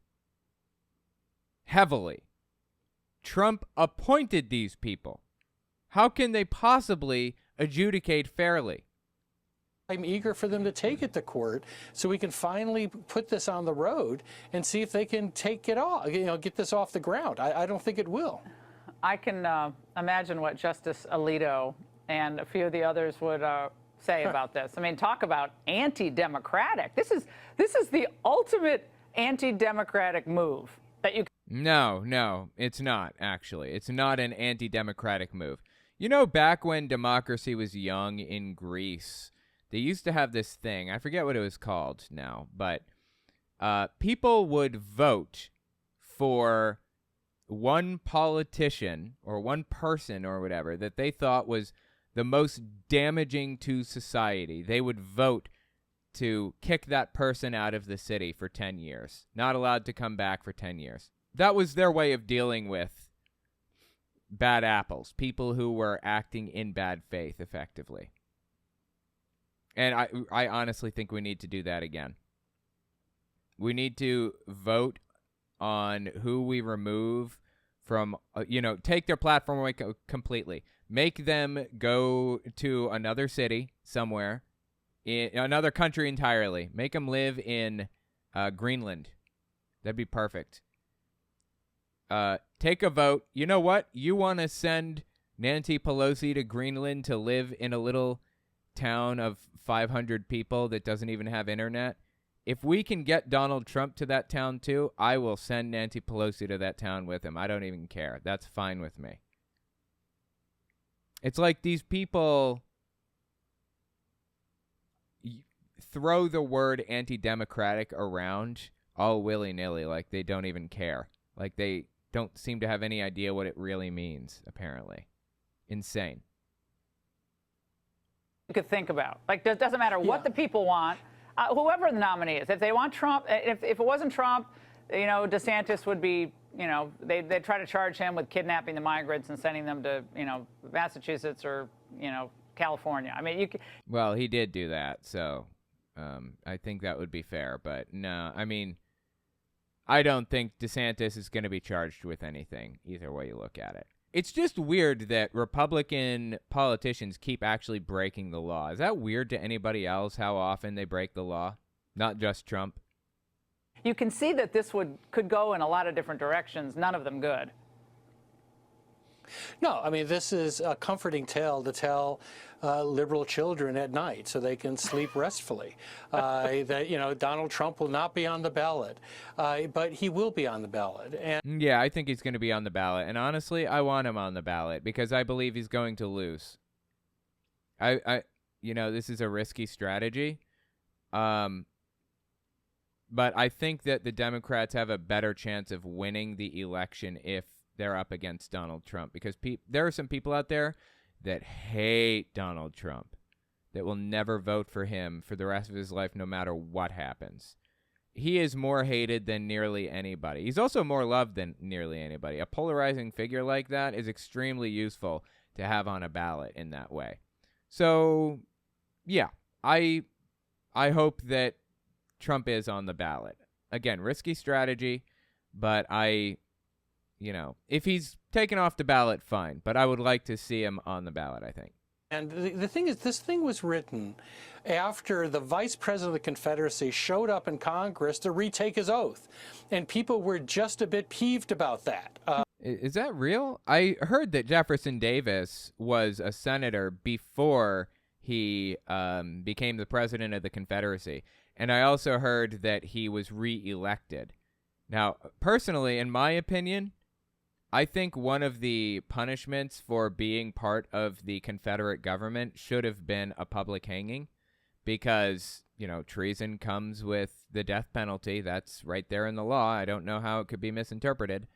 Heavily. Trump appointed these people. How can they possibly adjudicate fairly. I'm eager for them to take it to court so we can finally put this on the road and see if they can take it off, get this off the ground. I don't think it will. I can imagine what Justice Alito and a few of the others would say about this. I mean, talk about anti-democratic. This is the ultimate anti-democratic move that you. No, it's not, actually. It's not an anti-democratic move. You know, back when democracy was young in Greece, they used to have this thing. I forget what it was called now, but people would vote for one politician or one person or whatever that they thought was the most damaging to society. They would vote to kick that person out of the city for 10 years. Not allowed to come back for 10 years. That was their way of dealing with bad apples, people who were acting in bad faith, effectively. And I honestly think we need to do that again. We need to vote on who we remove from, take their platform away completely. Make them go to another city somewhere, in another country entirely. Make them live in Greenland. That'd be perfect. Take a vote. You know what? You want to send Nancy Pelosi to Greenland to live in a little town of 500 people that doesn't even have internet? If we can get Donald Trump to that town too, I will send Nancy Pelosi to that town with him. I don't even care. That's fine with me. It's like these people throw the word anti-democratic around all willy-nilly, like they don't even care. Like they don't seem to have any idea what it really means, apparently. Insane. You could think about. Like, it doesn't matter what the people want, whoever the nominee is. If they want Trump, if it wasn't Trump, DeSantis would be, they'd try to charge him with kidnapping the migrants and sending them to, Massachusetts or, California. I mean, Well, he did do that, so I think that would be fair. But no, I mean, I don't think DeSantis is going to be charged with anything, either way you look at it. It's just weird that Republican politicians keep actually breaking the law. Is that weird to anybody else, how often they break the law? Not just Trump. You can see that this could go in a lot of different directions, none of them good. No, I mean, this is a comforting tale to tell liberal children at night so they can sleep restfully. That, Donald Trump will not be on the ballot, but he will be on the ballot. And yeah, I think he's going to be on the ballot. And honestly, I want him on the ballot because I believe he's going to lose. This is a risky strategy. But I think that the Democrats have a better chance of winning the election if they're up against Donald Trump, because there are some people out there that hate Donald Trump that will never vote for him for the rest of his life, no matter what happens. He is more hated than nearly anybody. He's also more loved than nearly anybody. A polarizing figure like that is extremely useful to have on a ballot in that way. So, yeah, I hope that Trump is on the ballot. Again, risky strategy, but if he's taken off the ballot, fine. But I would like to see him on the ballot, I think. And the thing is, this thing was written after the vice president of the Confederacy showed up in Congress to retake his oath. And people were just a bit peeved about that. Is that real? I heard that Jefferson Davis was a senator before he became the president of the Confederacy. And I also heard that he was reelected. Now, personally, in my opinion, I think one of the punishments for being part of the Confederate government should have been a public hanging because, treason comes with the death penalty. That's right there in the law. I don't know how it could be misinterpreted.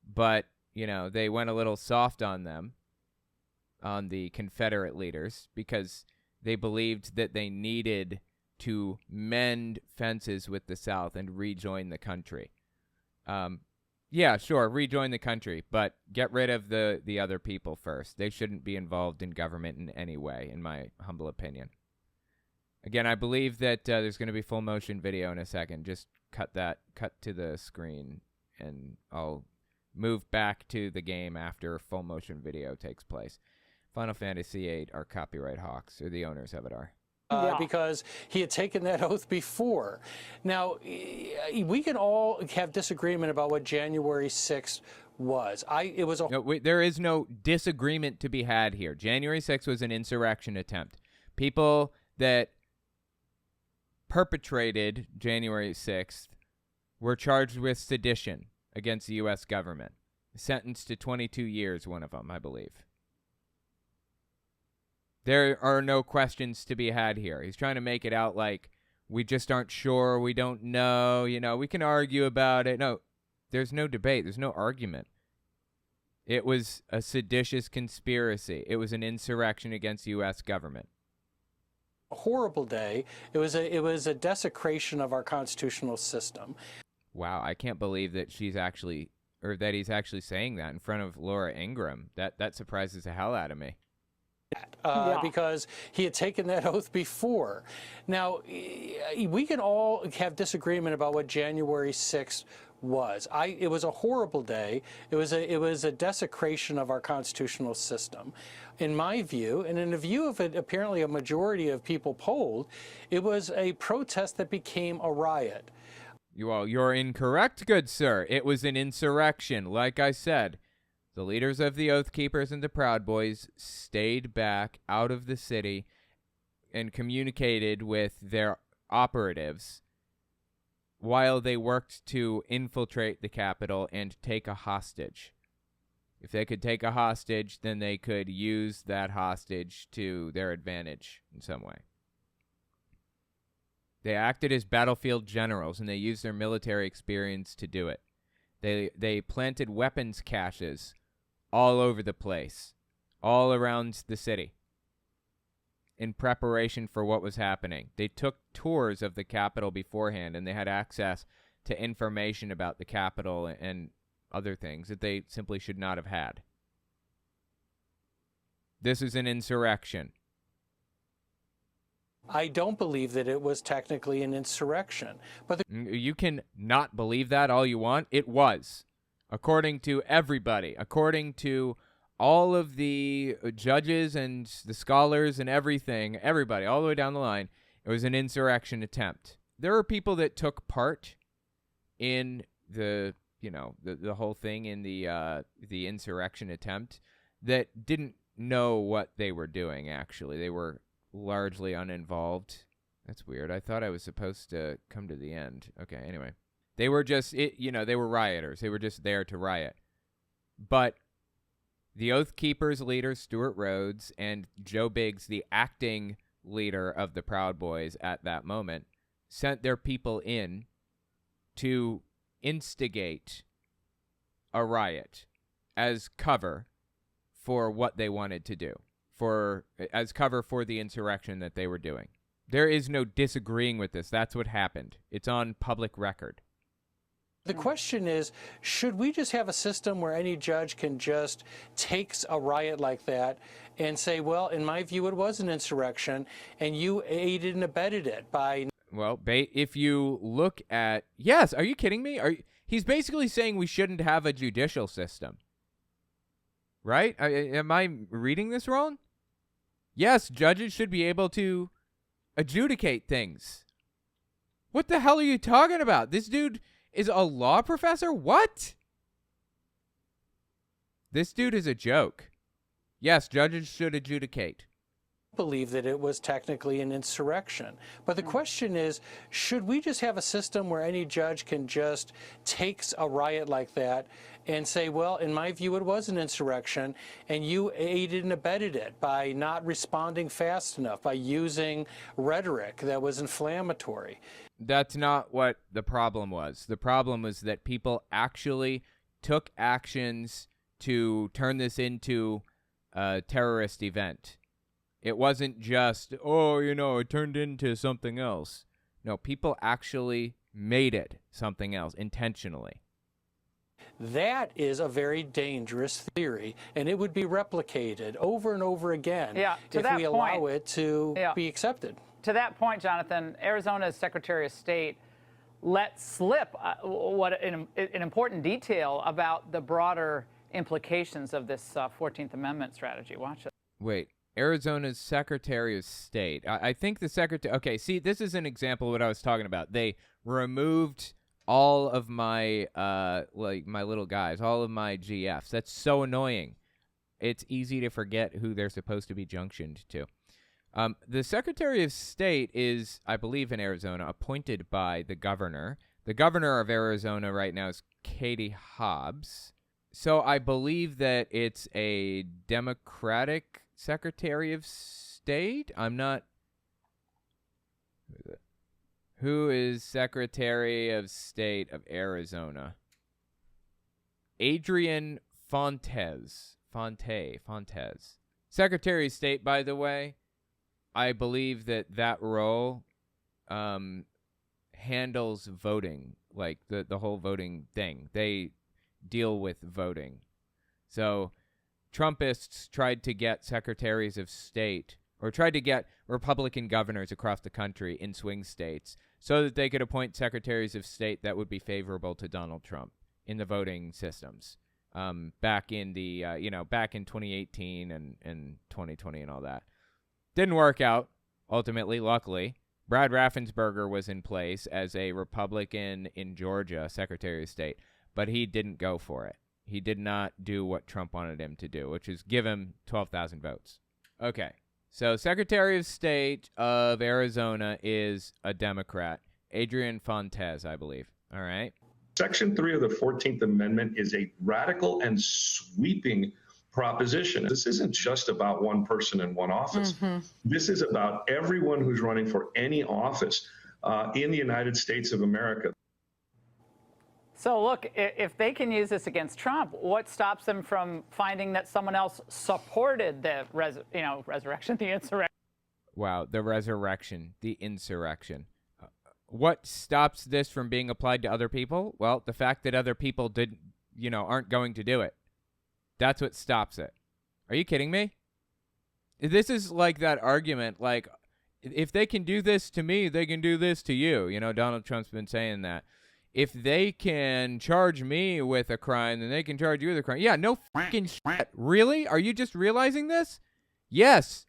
But, they went a little soft on them, on the Confederate leaders, because they believed that they needed to mend fences with the South and rejoin the country. Yeah, sure, rejoin the country, but get rid of the other people first. They shouldn't be involved in government in any way, in my humble opinion. Again, I believe that there's going to be full motion video in a second. Just cut to the screen, and I'll move back to the game after full motion video takes place. Final Fantasy VIII are copyright hawks, or the owners of it are. Because he had taken that oath before. Now, we can all have disagreement about what January 6th was. There is no disagreement to be had here. January 6th was an insurrection attempt. People that perpetrated January 6th were charged with sedition against the U.S. government. Sentenced to 22 years, one of them, I believe. There are no questions to be had here. He's trying to make it out like we just aren't sure, we don't know, we can argue about it. No, there's no debate. There's no argument. It was a seditious conspiracy. It was an insurrection against the U.S. government. A horrible day. It was a desecration of our constitutional system. Wow, I can't believe that he's actually saying that in front of Laura Ingraham. That surprises the hell out of me. Because he had taken that oath before. Now, we can all have disagreement about what January 6th was. It was a horrible day. It was a desecration of our constitutional system. In my view, and in the view of apparently a majority of people polled, it was a protest that became a riot. You're incorrect, good sir. It was an insurrection. Like I said, the leaders of the Oath Keepers and the Proud Boys stayed back out of the city and communicated with their operatives while they worked to infiltrate the Capitol and take a hostage. If they could take a hostage, then they could use that hostage to their advantage in some way. They acted as battlefield generals, and they used their military experience to do it. They planted weapons caches all over the place, all around the city, in preparation for what was happening. They took tours of the Capitol beforehand, and they had access to information about the Capitol and other things that they simply should not have had. This is an insurrection. I don't believe that it was technically an insurrection. But you can not believe that all you want. It was. According to everybody, according to all of the judges and the scholars and everybody, all the way down the line, it was an insurrection attempt. There are people that took part in the whole thing in the insurrection attempt that didn't know what they were doing, actually. They were largely uninvolved. That's weird. I thought I was supposed to come to the end. Okay, anyway. They were just, they were rioters. They were just there to riot. But the Oath Keepers leader, Stuart Rhodes, and Joe Biggs, the acting leader of the Proud Boys at that moment, sent their people in to instigate a riot as cover for what they wanted to do, as cover for the insurrection that they were doing. There is no disagreeing with this. That's what happened. It's on public record. The question is, should we just have a system where any judge can just take a riot like that and say, well, in my view, it was an insurrection, and you aided and abetted it by... Well, if you look at... Yes, are you kidding me? He's basically saying we shouldn't have a judicial system. Right? Am I reading this wrong? Yes, judges should be able to adjudicate things. What the hell are you talking about? This dude is a law professor? What? This dude is a joke. Yes, judges should adjudicate. Believe that it was technically an insurrection. But the question is, should we just have a system where any judge can just take a riot like that and say, well, in my view, it was an insurrection, and you aided and abetted it by not responding fast enough, by using rhetoric that was inflammatory? That's not what the problem was. The problem was that people actually took actions to turn this into a terrorist event. It wasn't just, it turned into something else. No, people actually made it something else intentionally. That is a very dangerous theory, and it would be replicated over and over again if we allow it to be accepted. To that point, Jonathan, Arizona's Secretary of State let slip an important detail about the broader implications of this 14th Amendment strategy. Watch it. Wait, Arizona's Secretary of State. I think the Secretary... Okay, see, this is an example of what I was talking about. They removed all of my, my little guys, all of my GFs. That's so annoying. It's easy to forget who they're supposed to be junctioned to. The Secretary of State is, I believe in Arizona, appointed by the governor. The governor of Arizona right now is Katie Hobbs. So I believe that it's a Democratic Secretary of State. I'm not... Who is Secretary of State of Arizona? Adrian Fontes. Secretary of State, by the way, I believe that role handles voting, like the whole voting thing. They deal with voting. So Trumpists tried to get secretaries of state, or tried to get Republican governors across the country in swing states so that they could appoint secretaries of state that would be favorable to Donald Trump in the voting systems. Back in the, back in 2018 and 2020 and all that. Didn't work out, ultimately, luckily. Brad Raffensperger was in place as a Republican in Georgia, Secretary of State, but he didn't go for it. He did not do what Trump wanted him to do, which is give him 12,000 votes. Okay, so Secretary of State of Arizona is a Democrat, Adrian Fontes, I believe. All right. Section 3 of the 14th Amendment is a radical and sweeping proposition. This isn't just about one person in one office. This is about everyone who's running for any office in the United States of America. So look, if they can use this against Trump, what stops them from finding that someone else supported the resurrection, the insurrection? Wow, the resurrection, the insurrection. What stops this from being applied to other people? Well, the fact that other people aren't going to do it. That's what stops it. Are you kidding me? This is like that argument, like, if they can do this to me, they can do this to you. Donald Trump's been saying that. If they can charge me with a crime, then they can charge you with a crime. Yeah, no fucking shit. Really? Are you just realizing this? Yes.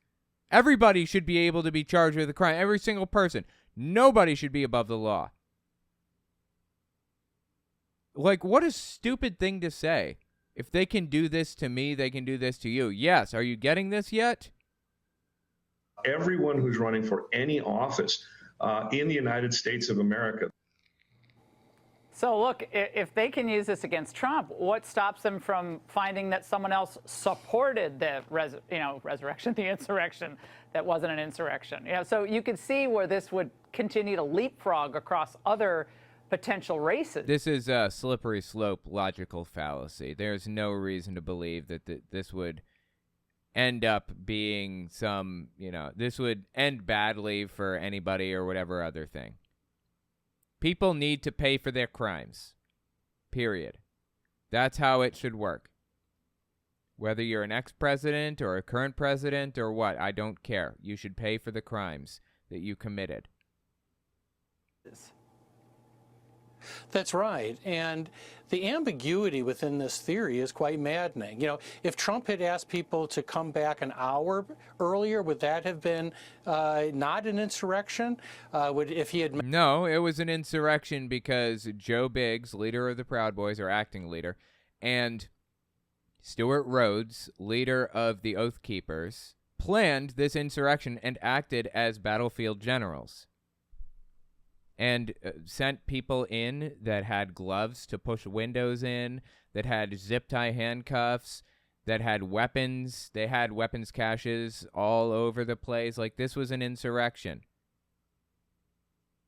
Everybody should be able to be charged with a crime. Every single person. Nobody should be above the law. Like, what a stupid thing to say. If they can do this to me, they can do this to you. Yes. Are you getting this yet? Everyone who's running for any office in the United States of America. So look, if they can use this against Trump, what stops them from finding that someone else supported the resurrection, the insurrection that wasn't an insurrection? So you could see where this would continue to leapfrog across other potential races. This is a slippery slope logical fallacy. There's no reason to believe that this would end up being this would end badly for anybody or whatever other thing. People need to pay for their crimes. Period. That's how it should work. Whether you're an ex-president or a current president or what, I don't care. You should pay for the crimes that you committed. That's right. And the ambiguity within this theory is quite maddening. If Trump had asked people to come back an hour earlier, would that have been not an insurrection? If he had... No, it was an insurrection because Joe Biggs, leader of the Proud Boys, or acting leader, and Stuart Rhodes, leader of the Oath Keepers, planned this insurrection and acted as battlefield generals. And sent people in that had gloves to push windows in, that had zip-tie handcuffs, that had weapons. They had weapons caches all over the place. Like, this was an insurrection.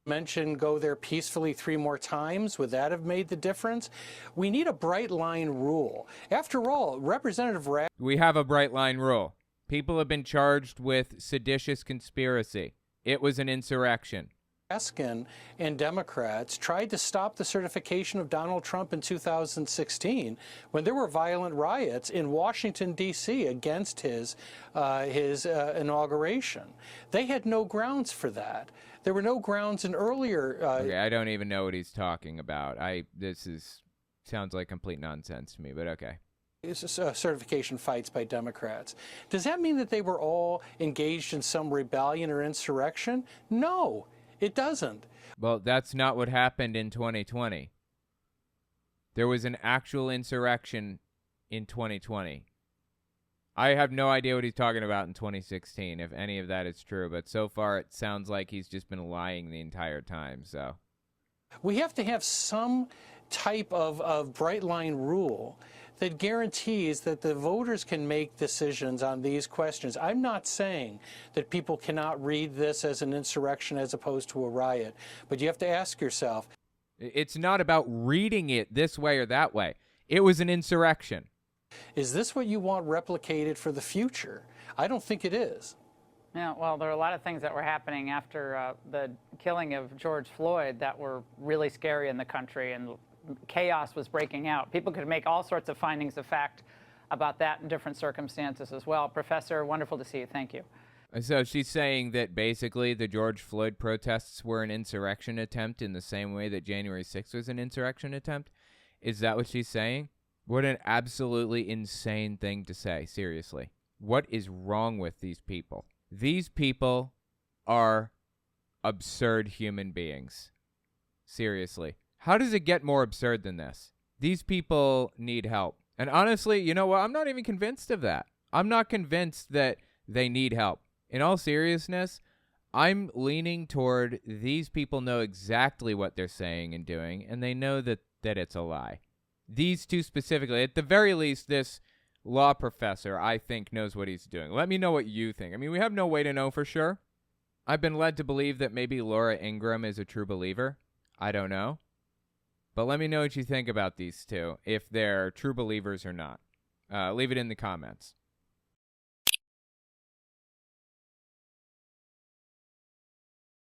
Mention go there peacefully 3 more times. Would that have made the difference? We need a bright line rule. After all, Representative We have a bright line rule. People have been charged with seditious conspiracy. It was an insurrection. Raskin and Democrats tried to stop the certification of Donald Trump in 2016 when there were violent riots in Washington, D.C. against his inauguration. They had no grounds for that. There were no grounds in earlier... Okay, I don't even know what he's talking about. Sounds like complete nonsense to me, but okay. certification fights by Democrats. Does that mean that they were all engaged in some rebellion or insurrection? No, it doesn't. Well, that's not what happened in 2020. There was an actual insurrection in 2020. I have no idea what he's talking about in 2016, if any of that is true, but so far it sounds like he's just been lying the entire time, so. We have to have some type of bright line rule that guarantees that the voters can make decisions on these questions. I'm not saying that people cannot read this as an insurrection as opposed to a riot, but you have to ask yourself. It's not about reading it this way or that way. It was an insurrection. Is this what you want replicated for the future? I don't think it is. Yeah, well, there are a lot of things that were happening after the killing of George Floyd that were really scary in the country, and chaos was breaking out. People could make all sorts of findings of fact about that in different circumstances as well. Professor, wonderful to see you. Thank you. So she's saying that basically the George Floyd protests were an insurrection attempt in the same way that January 6th was an insurrection attempt? Is that what she's saying? What an absolutely insane thing to say, seriously. What is wrong with these people? These people are absurd human beings. Seriously. How does it get more absurd than this? These people need help. And honestly, you know what? I'm not even convinced of that. I'm not convinced that they need help. In all seriousness, I'm leaning toward these people know exactly what they're saying and doing, and they know that it's a lie. These two specifically, at the very least, this law professor, I think, knows what he's doing. Let me know what you think. I mean, we have no way to know for sure. I've been led to believe that maybe Laura Ingraham is a true believer. I don't know. But let me know what you think about these two, if they're true believers or not. Leave it in the comments.